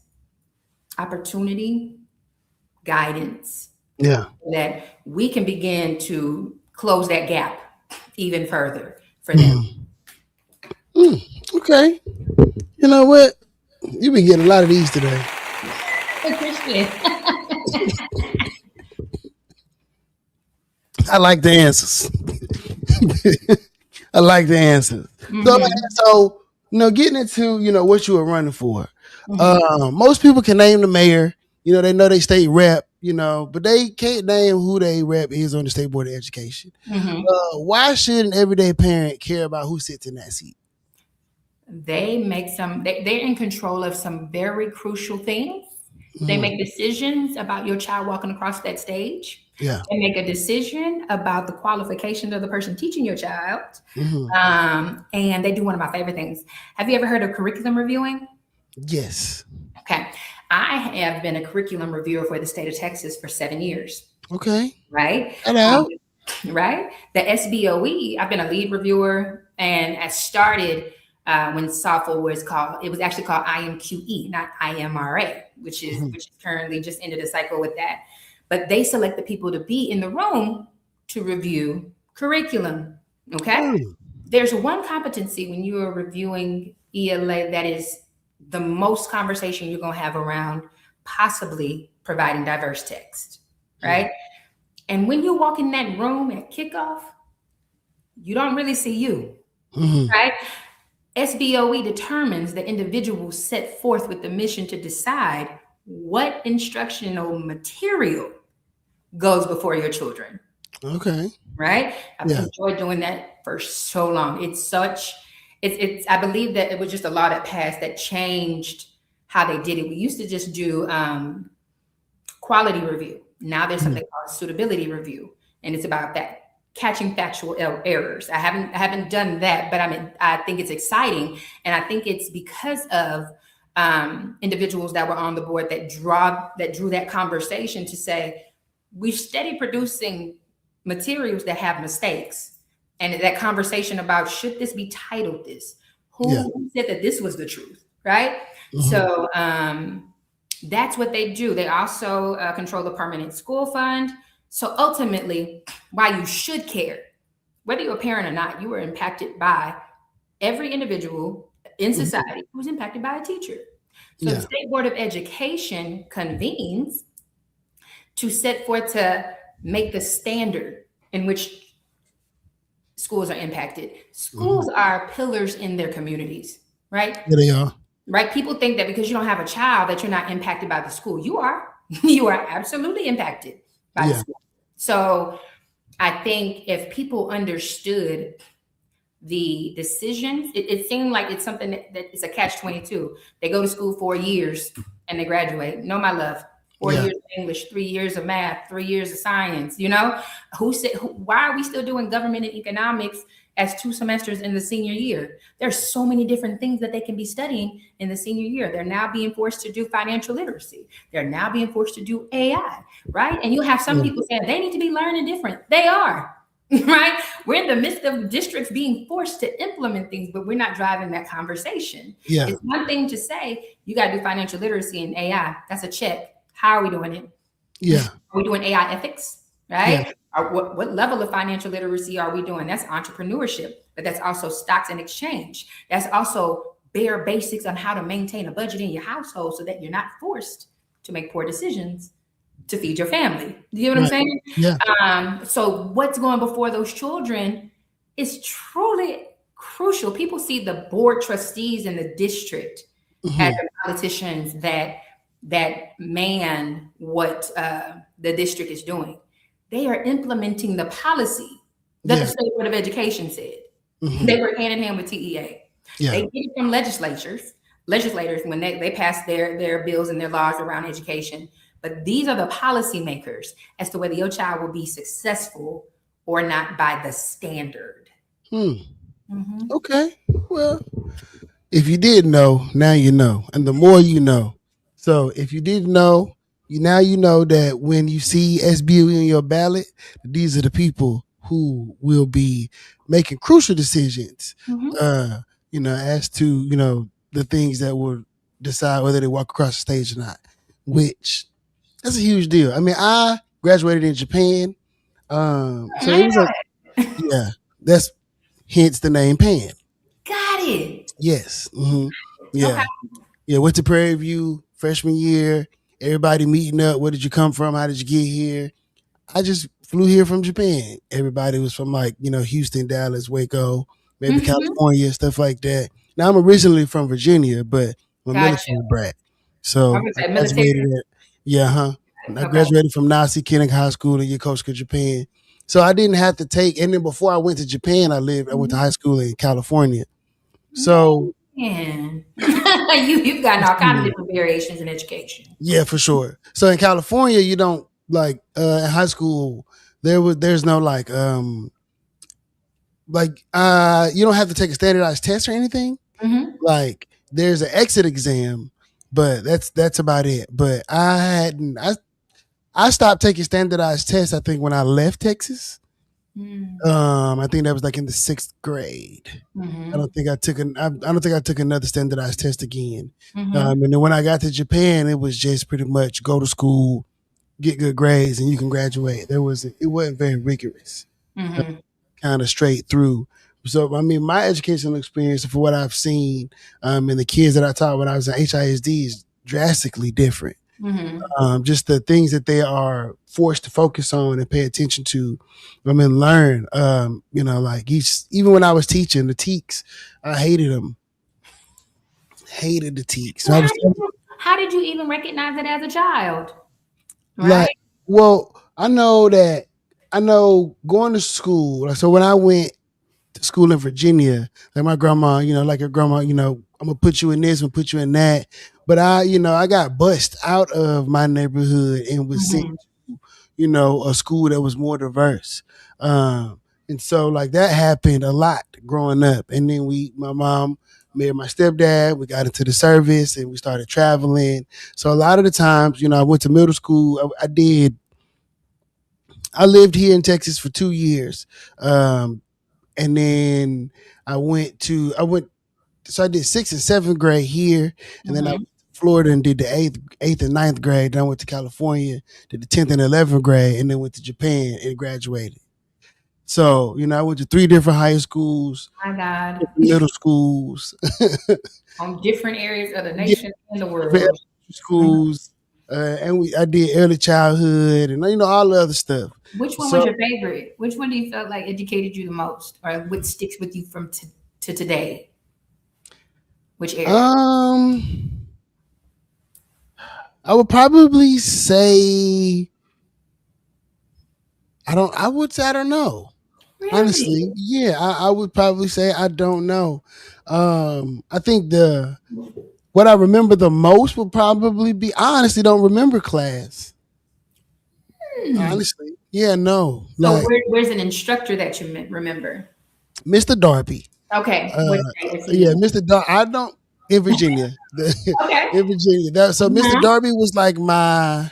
opportunity, guidance. Yeah. That we can begin to close that gap even further for them. Okay. You know what? You've been getting a lot of these today. I like the answers. I like the answers. So, getting into, what you were running for. Most people can name the mayor. They know they state rep, but they can't name who they rep is on the State Board of Education. Why should an everyday parent care about who sits in that seat? They're in control of some very crucial things. They make decisions about your child walking across that stage. Yeah. They make a decision about the qualifications of the person teaching your child. And they do one of my favorite things. Have you ever heard of curriculum reviewing? Yes. Okay. I have been a curriculum reviewer for the state of Texas for 7 years. Okay. Right? Hello. Right? The SBOE, I've been a lead reviewer, and I started when SOFL it was actually called IMQE, not IMRA, which is currently just ended a cycle with that. But they select the people to be in the room to review curriculum. Okay. There's one competency when you are reviewing ELA that is the most conversation you're going to have around possibly providing diverse text. Right. And when you walk in that room at kickoff, you don't really see you. Right. SBOE determines the individual set forth with the mission to decide what instructional material goes before your children. Okay. Right? I've enjoyed doing that for so long. I believe that it was just a law that passed that changed how they did it. We used to just do quality review. Now there's something called suitability review. And it's about that catching factual errors. I haven't done that, but I think it's exciting, and I think it's because of individuals that were on the board that drew that conversation to say we're steady producing materials that have mistakes, and that conversation about should this be titled this? Yeah. Who said that this was the truth, right? Mhm. So that's what they do. They also control the permanent school fund. So ultimately, why you should care, whether you're a parent or not, you are impacted by every individual in Mhm. society who's impacted by a teacher. So the Yeah. State Board of Education convenes to set forth to make the standard in which schools are impacted. Schools are pillars in their communities, right? Yeah, they are. Right? People think that because you don't have a child that you're not impacted by the school. You are. You are absolutely impacted by the Yeah. school. So I think if people understood the decisions, it seemed like it's something that is a catch-22. They go to school 4 years and they graduate. No, my love. 4 Yeah. years of English, 3 years of math, 3 years of science. You know, why are we still doing government and economics as 2 semesters in the senior year? There's so many different things that they can be studying in the senior year. They're now being forced to do financial literacy. They're now being forced to do AI, right? And you have some Yeah. people saying they need to be learning different. They are. Right? We're in the midst of districts being forced to implement things, but we're not driving that conversation. Yeah. It's one thing to say you got to do financial literacy and AI. That's a check. How are we doing it? Yeah. Are we doing AI ethics? Yeah. Right? Or what level of financial literacy are we doing? That's entrepreneurship, but that's also stocks and exchange. That's also bare basics on how to maintain a budget in your household so that you're not forced to make poor decisions to feed your family. You know what I'm Right. saying? Yeah. So what's going before those children is truly crucial. People see the board trustees in the district as Mhm. the politicians that man what the district is doing. They are implementing the policy that the Yeah. State Board of Education said. Mhm. They work hand in hand with TEA. Yeah. They get it from legislators when they pass their bills and their laws around education. But these are the policymakers as to whether your child will be successful or not by the standard. Hmm. Mhm. Okay. Well, if you did know, now you know, and the more you know. So if you didn't know, you know that when you see SBU in your ballot, these are the people who will be making crucial decisions. Mhm. Uh, as to the things that will decide whether they walk across the stage or not. Which that's a huge deal. I mean, I graduated in Japan, so it was a yeah. That's hence the name Pan. Got it. Yes. Yeah. Okay. Yeah. Went to Prairie View freshman year. Everybody meeting up. Where did you come from? How did you get here? I just flew here from Japan. Everybody was from Houston, Dallas, Waco, maybe Mhm. California, stuff like that. Now I'm originally from Virginia, but I'm a Gotcha. military brat. I So was I at graduated military. at yeah, huh. I Okay. graduated from Nasi Kinnick High School in Yokosuka, Japan. So I didn't have to take. And then before I went to Japan, I went to high school in California. So Man, you've gotten all kinds of different variations in education. yeah, for sure. So in California, you don't in high school there's no you don't have to take a standardized test or anything. Mm-hmm. Like there's an exit exam, but that's about it. But I stopped taking standardized tests I think when I left Texas. I think that was like in the 6th grade. Mm-hmm. I don't think I took another standardized test again. Mm-hmm. And then when I got to Japan, it was just pretty much go to school, get good grades, and you can graduate. It wasn't very rigorous, Mm-hmm. kind of straight through. So I mean, my educational experience for what I've seen, and the kids that I taught when I was in HISD is drastically different. Mm-hmm. Just the things that they are forced to focus on and pay attention to, learn. Even when I was teaching the teaks, I hated them. Hated the teaks. So Well, I was how did you even recognize it as a child? like, Right. well, I know going to school. So when I went to school in Virginia, like my grandma, like your grandma, I'm gonna put you in this, I'm gonna put you in that. But I got bussed out of my neighborhood and was sent Mm-hmm. to, a school that was more diverse. And so like that happened a lot growing up. And then my mom married my stepdad. We got into the service and we started traveling. So a lot of the times, I went to middle school. I lived here in Texas for 2 years. And then I went, so I did sixth and seventh grade here. And then I went Mm-hmm. to Florida and did the eighth and ninth grade. Then I went to California, did the 10th and 11th grade, and then went to Japan and graduated. So, I went to three different high schools, My God, different middle schools, on different areas of the yeah, nation and the different world. elementary schools, and I did early childhood and all the other stuff. Which one was So, your favorite? Which one do you felt like educated you the most, or what sticks with you from to today? Which area? um, I would probably say I don't. I would say I don't know. Really? Honestly, yeah, I would probably say I don't know. I think the what I remember the most would probably be. I honestly don't remember class. Hmm. Honestly, yeah, no, So like where's an instructor that you remember? Mr. Darby. Okay, Uh, what state is he yeah, in? Mr. Dar. I don't in Virginia. Okay. In Virginia. So Mr. Mhm. Darby was like my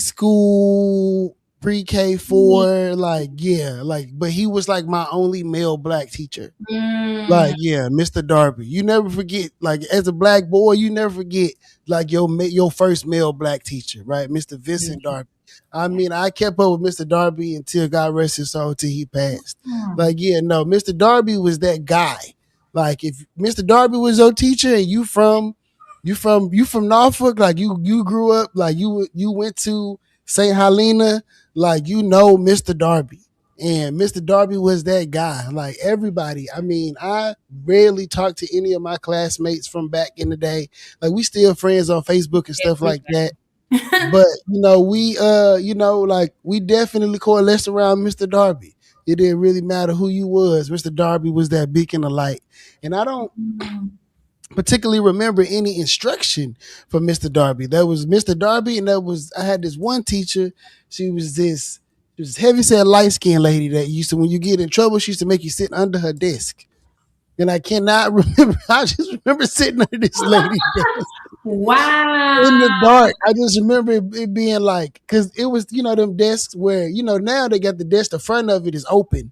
preschool, pre-K four, like yeah, like but he was like my only male black teacher. Mm, Like yeah, Mr. Darby. You never forget. Like as a black boy, you never forget like your first male black teacher, right, Mr. Vincent Darby. I mean, I kept up with Mr. Darby until God rest his soul, till he passed. mm. Like yeah, no, Mr. Darby was that guy. Like if Mr. Darby was your teacher and you from Norfolk, like you grew up, like you went to St. Helena, like Mr. Darby. And Mr. Darby was that guy. Like everybody. I mean, I rarely talk to any of my classmates from back in the day. Like we still friends on Facebook and stuff like that. Everybody. But like we definitely coalesced around Mr. Darby. It didn't really matter who you was. Mr. Darby was that beacon of light. And I don't Mm. particularly remember any instruction from Mr. Darby. That was Mr. Darby, and I had this one teacher. She was heavy set light skinned lady that used to, when you get in trouble, she used to make you sit under her desk. And I cannot remember. I just remember sitting under this lady Wow. in the dark. I just remember it being like, because it was, them desks where, now they got the desk, the front of it is open.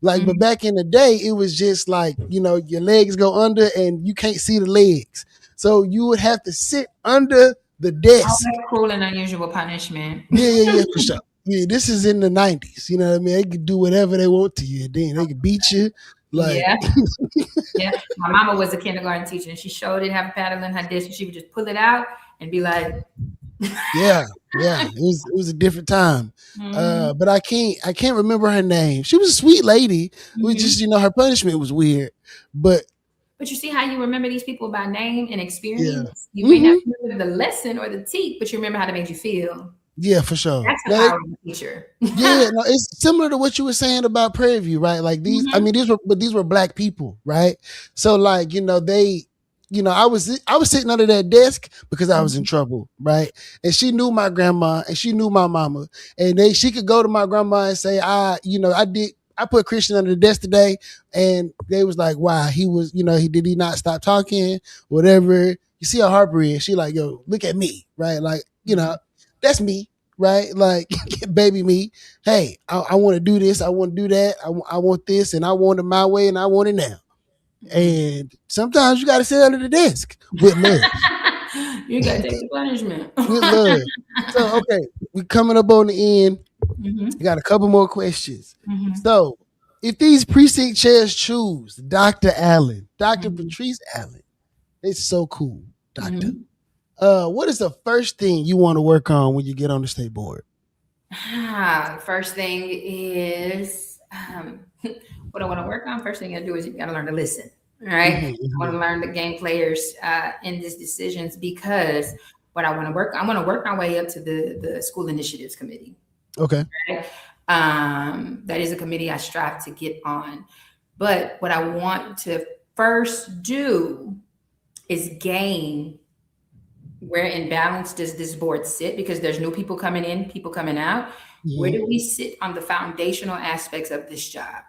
Like, but Mhm. back in the day, it was just like, your legs go under and you can't see the legs. So you would have to sit under the Oh, desk. that's cruel and unusual punishment. Yeah, yeah, yeah, for sure. Yeah, this is in the 90s. You know what I mean? They could do whatever they want to you. Then they could beat you. Like, Yeah, yeah. My mama was a kindergarten teacher, and she sure did have a paddle in her dish, and she would just pull it out and be like, yeah, yeah. It was a different time. mm, But I can't remember her name. She was a sweet lady. It was just, mhm. her punishment was weird. But But you see how you remember these people by name and yeah. experience? You may not Hmm. remember the lesson or the teach, but you remember how they made you feel. Yeah, for sure. That's the power of a teacher. Yeah, no, it's similar to what you were saying about Prairie View, right? Like I Mhm, mean, these were black people, right? So like, I was sitting under that desk because I was in mhm. trouble, right? And she knew my grandma and she knew my mama, and she could go to my grandma and say, I put Christian under the desk today, and they was like, why? He was, he not stop talking, whatever. You see how Harper is? She like, yo, look at me, right? Like, that's me, right? Like, baby me. Hey, I want to do this. I want to do that. I want this, and I want it my way, and I want it now. Mhm. And sometimes you got to sit under the desk with love, You gotta take the punishment. with love. So, okay, we coming up on the end. Mhm, I got a couple more questions. mhm, So, if these precinct chairs choose Dr. Allen, Dr. mhm, Patrice Allen, it's so cool, Doctor. mhm. What is the first thing you want to work on when you get on the state board? First thing is what I want to work on. First thing I do is you got to learn to listen. All right. Hmm. I want Hmm. to learn the game players in these decisions because what I want to work my way up to the school initiatives committee. Okay. Right? That is a committee I strive to get on. But what I want to first do is gain where in balance does this board sit because there's new people coming in, people coming out. Where Mhm. do we sit on the foundational aspects of this job?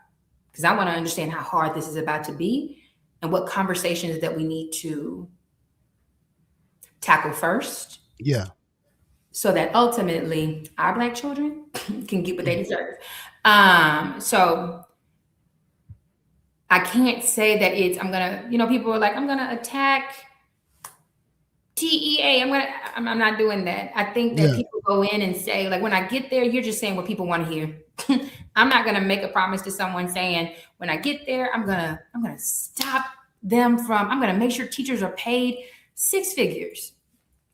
Because I want to understand how hard this is about to be and what conversations that we need to tackle first Yeah. so that ultimately our Black children can get what they Mhm. deserve. So I can't say that I'm gonna, people are like, I'm gonna attack TEA. I'm not doing that. I think that Yeah. people go in and say, like, when I get there, you're just saying what people want to hear. I'm not gonna make a promise to someone saying, when I get there, I'm gonna stop them from, I'm gonna make sure teachers are paid six figures.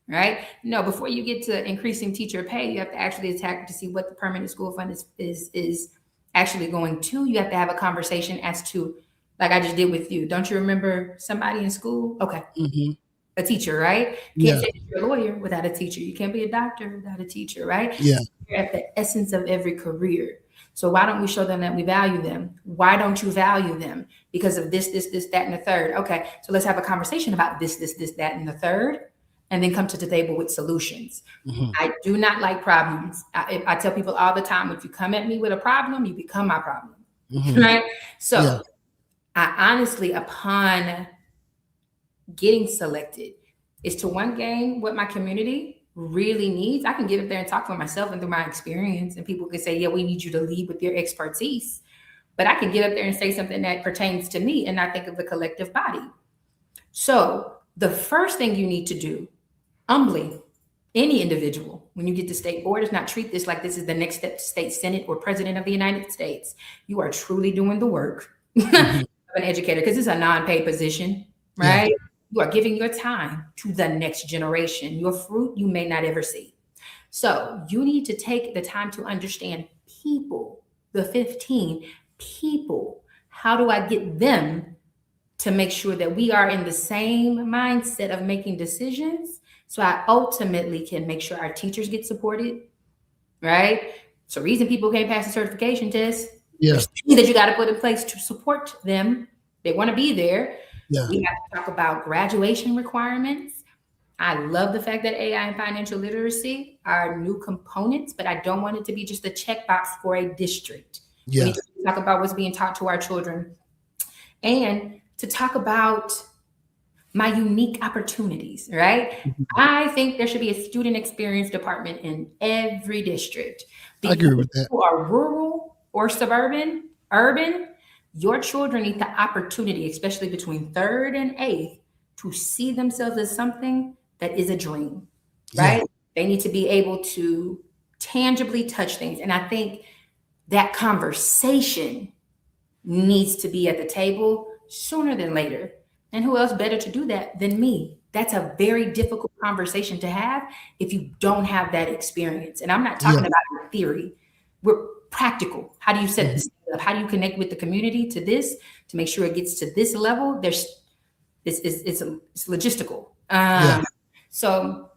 Right? No, before you get to increasing teacher pay, you have to actually attack to see what the permanent school fund is actually going to. You have to have a conversation as to, like I just did with you. Don't you remember somebody in school? Okay, Mhm. a teacher, right? Can't Yeah. say that you're a lawyer without a teacher. You can't be a doctor without a teacher, right? Yeah. You're at the essence of every career. So why don't we show them that we value them? Why don't you value them? Because of this, that, and the third. Okay, so let's have a conversation about this, that, and the third, and then come to the table with solutions. Mhm. I do not like problems. I tell people all the time, if you come at me with a problem, you become my problem, Mhm. right? Yeah. So I honestly, upon getting selected, is to one gain what my community really needs. I can get up there and talk for myself and through my experience, and people can say, yeah, we need you to lead with your expertise. But I can get up there and say something that pertains to me and not think of the collective body. So the first thing you need to do, humbly, any individual, when you get to state board, is not treat this like this is the next step to state senate or president of the United States. You are truly doing the work of Mhm. an educator because it's a non-paid position, Yeah. right? You are giving your time to the next generation. Your fruit you may not ever see. So you need to take the time to understand people, the 15 people. How do I get them to make sure that we are in the same mindset of making decisions? So I ultimately can make sure our teachers get supported, right? So reason people can't pass the certification test. Yeah. There's things that you got to put in place to support them. They want to be there. Yeah. We have to talk about graduation requirements. I love the fact that AI and financial literacy are new components, but I don't want it to be just a checkbox for a district. We Yeah. need to talk about what's being taught to our children and to talk about my unique opportunities, right? Mhm. I think there should be a student experience department in every district I because agree with that. who are rural or suburban, urban, your children need the opportunity, especially between third and eighth, to see themselves as something that is a dream, Yeah. right? They need to be able to tangibly touch things. And I think that conversation needs to be at the table sooner than later. And who else better to do that than me? That's a very difficult conversation to have if you don't have that experience. And I'm not Yeah. talking about theory. We're practical. How do you set Mhm. this up? How do you connect with the community to this to make sure it gets to this level? It's logistical. Yeah. So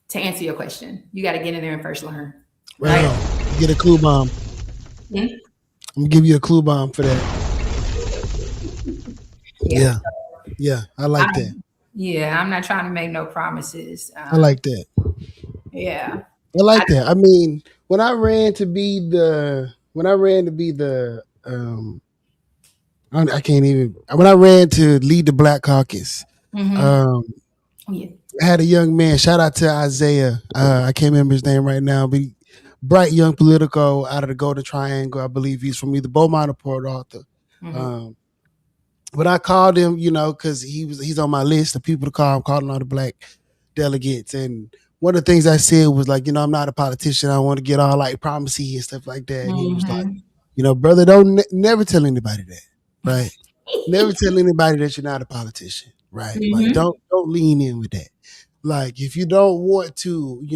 to answer your question, you got to get in there and first learn, Right right? on. Get a clue bomb. Mhm. I'm gonna give you a clue bomb for that. Yeah. Yeah. Yeah. I like that. Yeah, I'm not trying to make no promises. I like that. Yeah. I I, like that. I mean, when I ran to be the I can't even when I ran to lead the Black Caucus, mhm. um, Oh, yeah. I had a young man. Shout out to Isaiah. I can't remember his name right now, but bright young politico out of the Golden Triangle. I believe he's from either Beaumont or Port Arthur. Mhm. Um, but I called him, because he's on my list of people to call. I'm calling all the black delegates, and one of the things I said was like, I'm not a politician. I want to get all like promisey and stuff like that. And he was like, Mhm. brother, don't never tell anybody that, right? Never tell anybody that you're not a politician, right? Like, Mhm. don't lean in with that. Like, if you don't want to,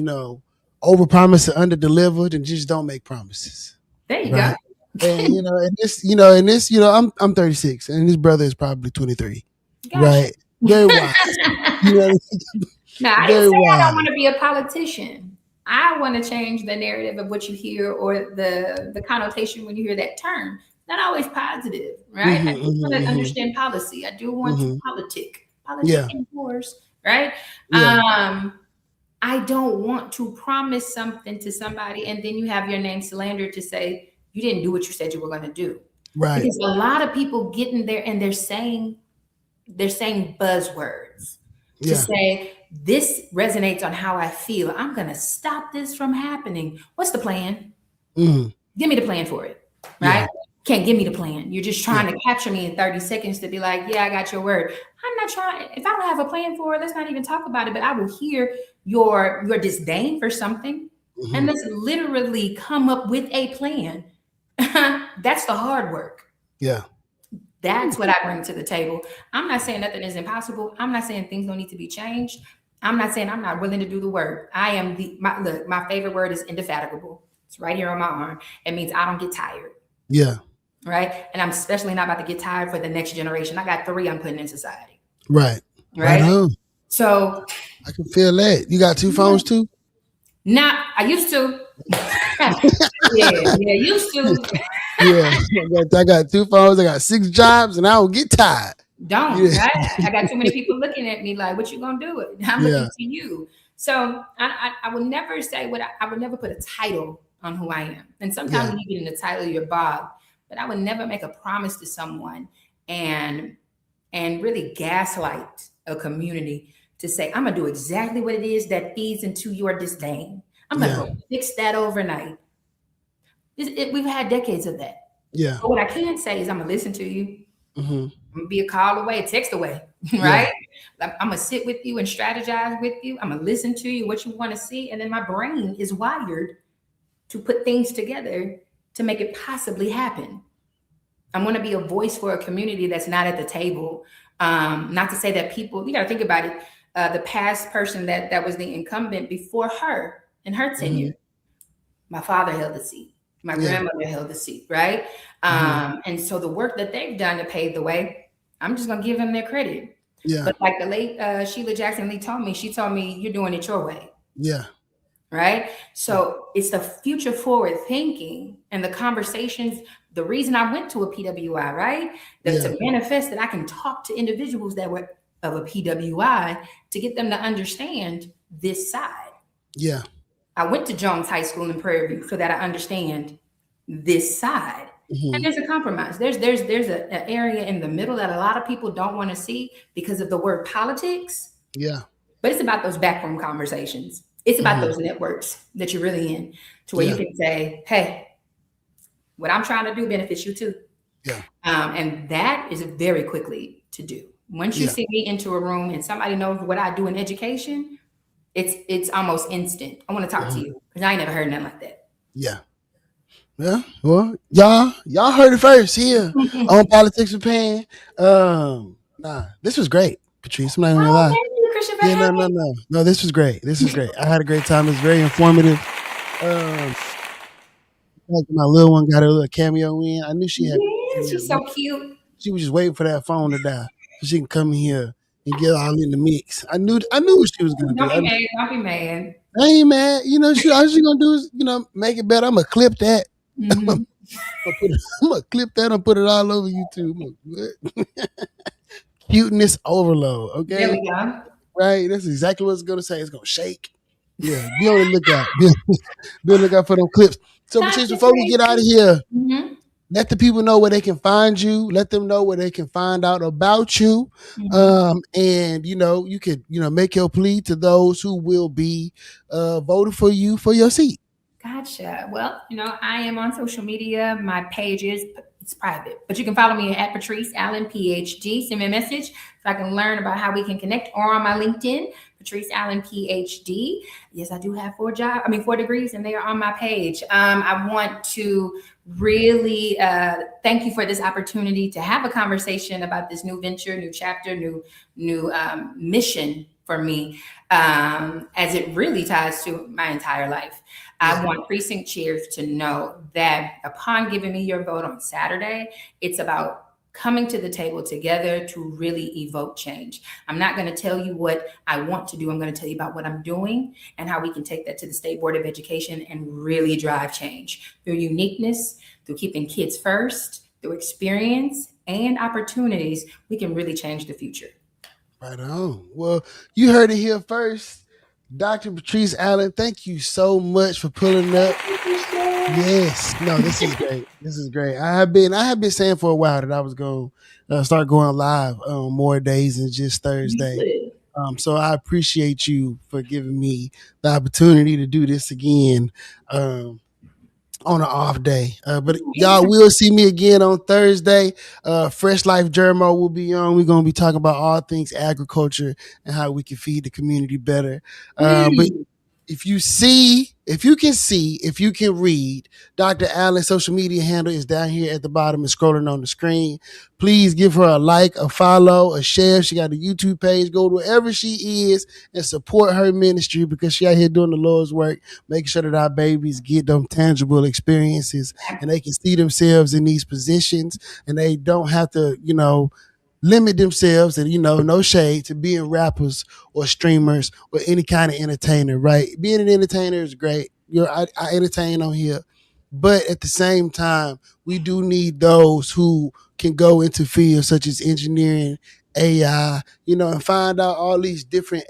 overpromise and underdeliver, then just don't make promises, There you go. right? And I'm 36, and his brother is probably 23, Gotcha. right? Very wise, you know, Now, I didn't very say I don't want wise. to be a politician. I want to change the narrative of what you hear or the connotation when you hear that term. Not always positive, right? I Hmm. do want to Hmm. understand policy. I do want to Hmm. politic Yeah, in wars, right? yeah, Um, I don't want to promise something to somebody and then you have your name slandered to say you didn't do what you said you were going to do. Right. Because a lot of people get in there and they're saying buzzwords to Yeah. say this resonates on how I feel. I'm going to stop this from happening. What's the plan? Mm. Give me the plan for it, Yeah. right? Can't give me the plan. You're just Yeah. trying to capture me in 30 seconds to be like, yeah, I got your word. I'm not trying. If I don't have a plan for it, let's not even talk about it. But I will hear your disdain for something, and Hmm. let's literally come up with a plan. That's the hard work. Yeah. That's what I bring to the table. I'm not saying nothing is impossible. I'm not saying things don't need to be changed. I'm not saying I'm not willing to do the work. I am my favorite word is indefatigable. It's right here on my arm. It means I don't get tired. Yeah. Right. And I'm especially not about to get tired for the next generation. I got 3 I'm putting in society. Right. Right Right. on. So I can feel that. You got 2 phones too? now I used to. yeah, used to. Yeah. I got 2 phones. I got 6 jobs, and I don't get tired. Don't, Yeah. right? I got too many people looking at me like, what you gonna do? I'm looking Yeah. to you. So I would never say I would never put a title on who I am. And sometimes Yeah. when you get in the title, you're bogged. But I would never make a promise to someone and really gaslight a community to say, I'm gonna do exactly what it is that feeds into your disdain. I'm gonna Yeah. go fix that overnight. We've had decades of that. Yeah. But what I can say is I'm gonna listen to you. Hmm. I'm gonna be a call away, a text away, Yeah. right? I'm gonna sit with you and strategize with you. I'm gonna listen to you, what you want to see, and then my brain is wired to put things together to make it possibly happen. I'm gonna be a voice for a community that's not at the table. Not to say that people, you got to think about it. The past person that was the incumbent before her in her Hmm. tenure, my father held the seat. My Yeah. grandmother held the seat, right? Hmm. And so the work that they've done to pave the way, I'm just gonna give them their credit. Yeah. But like the late Sheila Jackson Lee told me, she told me, you're doing it your way, Yeah. right? So it's the future forward thinking and the conversations. The reason I went to a PWI, right? Yeah. To manifest that I can talk to individuals that were of a PWI to get them to understand this side. Yeah. I went to Jones High School in Prairie View so that I understand this side. Hmm. And there's a compromise. There's an area in the middle that a lot of people don't want to see because of the word politics. Yeah. But it's about those backroom conversations. It's about Hmm. those networks that you're really in, to where you Yeah. can say, "Hey, what I'm trying to do benefits you too." Yeah. And that is very quickly to do. Once you Yeah. see me into a room and somebody knows what I do in education, it's almost instant. I want to talk to Mhm. you because I ain't never heard nothing like that. Yeah. Yeah. Well, y'all heard it first here on Politics with Pan. This was great, Patrice. I'm not gonna Oh, lie. thank you, Christian, for Yeah, no, having no, me. no. No, this was great. This was great. I had a great time. It's very informative. Like my little one got a little cameo in. I knew she had a Yes, she's so cameo. cute. She was just waiting for that phone to die so she can come here and get all in the mix. I knew what she was gonna do. Don't be mad. Don't be mad. I ain't mad. All she gonna do is, make it better. I'm gonna clip that. Mhm. I'm gonna clip that and put it all over YouTube. Cuteness overload. There Okay, we go. right? That's exactly what it's gonna say. It's gonna shake. Yeah, be on the lookout. Be on the lookout for them clips. So, Patrice, Dr. before we get out of here, Mhm. let the people know where they can find you. Let them know where they can find out about you. Mhm. And you could make your plea to those who will be voting for you for your seat. Gotcha. Well, I am on social media. My page it's private, but you can follow me at Patrice Allen PhD. Send me a message so I can learn about how we can connect, or on my LinkedIn, Patrice Allen PhD. Yes, I do have 4 degrees, and they are on my page. I want to really thank you for this opportunity to have a conversation about this new venture, new chapter, new mission for me, as it really ties to my entire life. Yeah. I want precinct chairs to know that upon giving me your vote on Saturday, it's about coming to the table together to really evoke change. I'm not going to tell you what I want to do. I'm going to tell you about what I'm doing and how we can take that to the State Board of Education and really drive change through uniqueness, through keeping kids first, through experience and opportunities. We can really change the future. Right on. Well, you heard it here first. Dr. Patrice Allen, thank you so much for pulling up. Yes, no, this is great. This is great. I have been saying for a while that I was going to start going live more days than just You Thursday. should. So I appreciate you for giving me the opportunity to do this again um, on an off day. But y'all Anytime. will see me again on Thursday. Fresh Life Germo will be on. We're going to be talking about all things agriculture and how we can feed the community better. But Mm, if you can read, Dr. Allen's social media handle is down here at the bottom and scrolling on the screen. Please give her a like, a follow, a share. She got a YouTube page. Go to wherever she is and support her ministry because she out here doing the Lord's work, making sure that our babies get them tangible experiences and they can see themselves in these positions and they don't have to, limit themselves and no shade to being rappers or streamers or any kind of entertainer, right? Being an entertainer is great. I entertain on here, but at the same time, we do need those who can go into fields such as engineering, AI, and find out all these different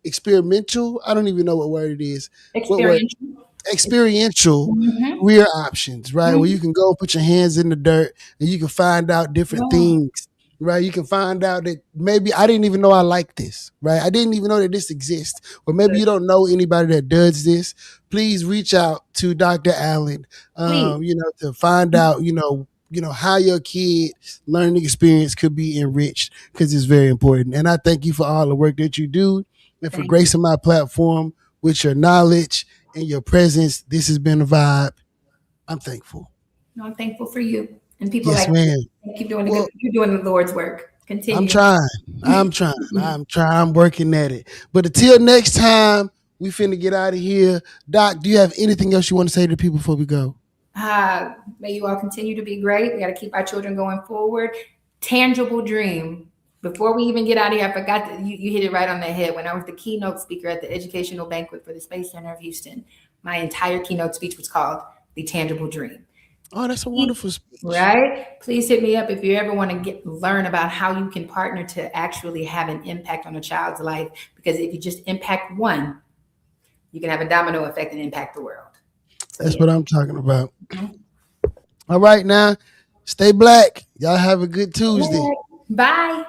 experimental. I don't even know what word it is. What word? experiential. Experiential Mm-hmm. career options, right? Where you Mm-hmm. can go put your hands in the dirt and you can find out different Yeah. things, right? You can find out that maybe I didn't even know I like this, right? I didn't even know that this exists. Or maybe Good. you don't know anybody that does this. Please reach out to Dr. Allen, Please. to find out, how your kid's learning experience could be enriched because it's very important. And I thank you for all the work that you do and for Thank you. gracing my platform with your knowledge and your presence. This has been a vibe. I'm thankful. No, I'm thankful for you and people Yes, like you. ma'am. Keep doing the good. Well, You're doing the Lord's work. I'm Continue. trying. I'm trying. I'm trying. I'm working at it. But until next time, we finna get out of here. Doc, do you have anything else you want to say to people before we go? May you all continue to be great. We got to keep our children going forward. Tangible dream. Before we even get out of here, I forgot that you hit it right on the head. When I was the keynote speaker at the educational banquet for the Space Center of Houston, my entire keynote speech was called The Tangible Dream. Oh, that's a wonderful speech. Right? Please hit me up if you ever want to learn about how you can partner to actually have an impact on a child's life. Because if you just impact one, you can have a domino effect and impact the world. So That's yeah. what I'm talking about. Mhm. All right, now, stay black. Y'all have a good Tuesday. Bye.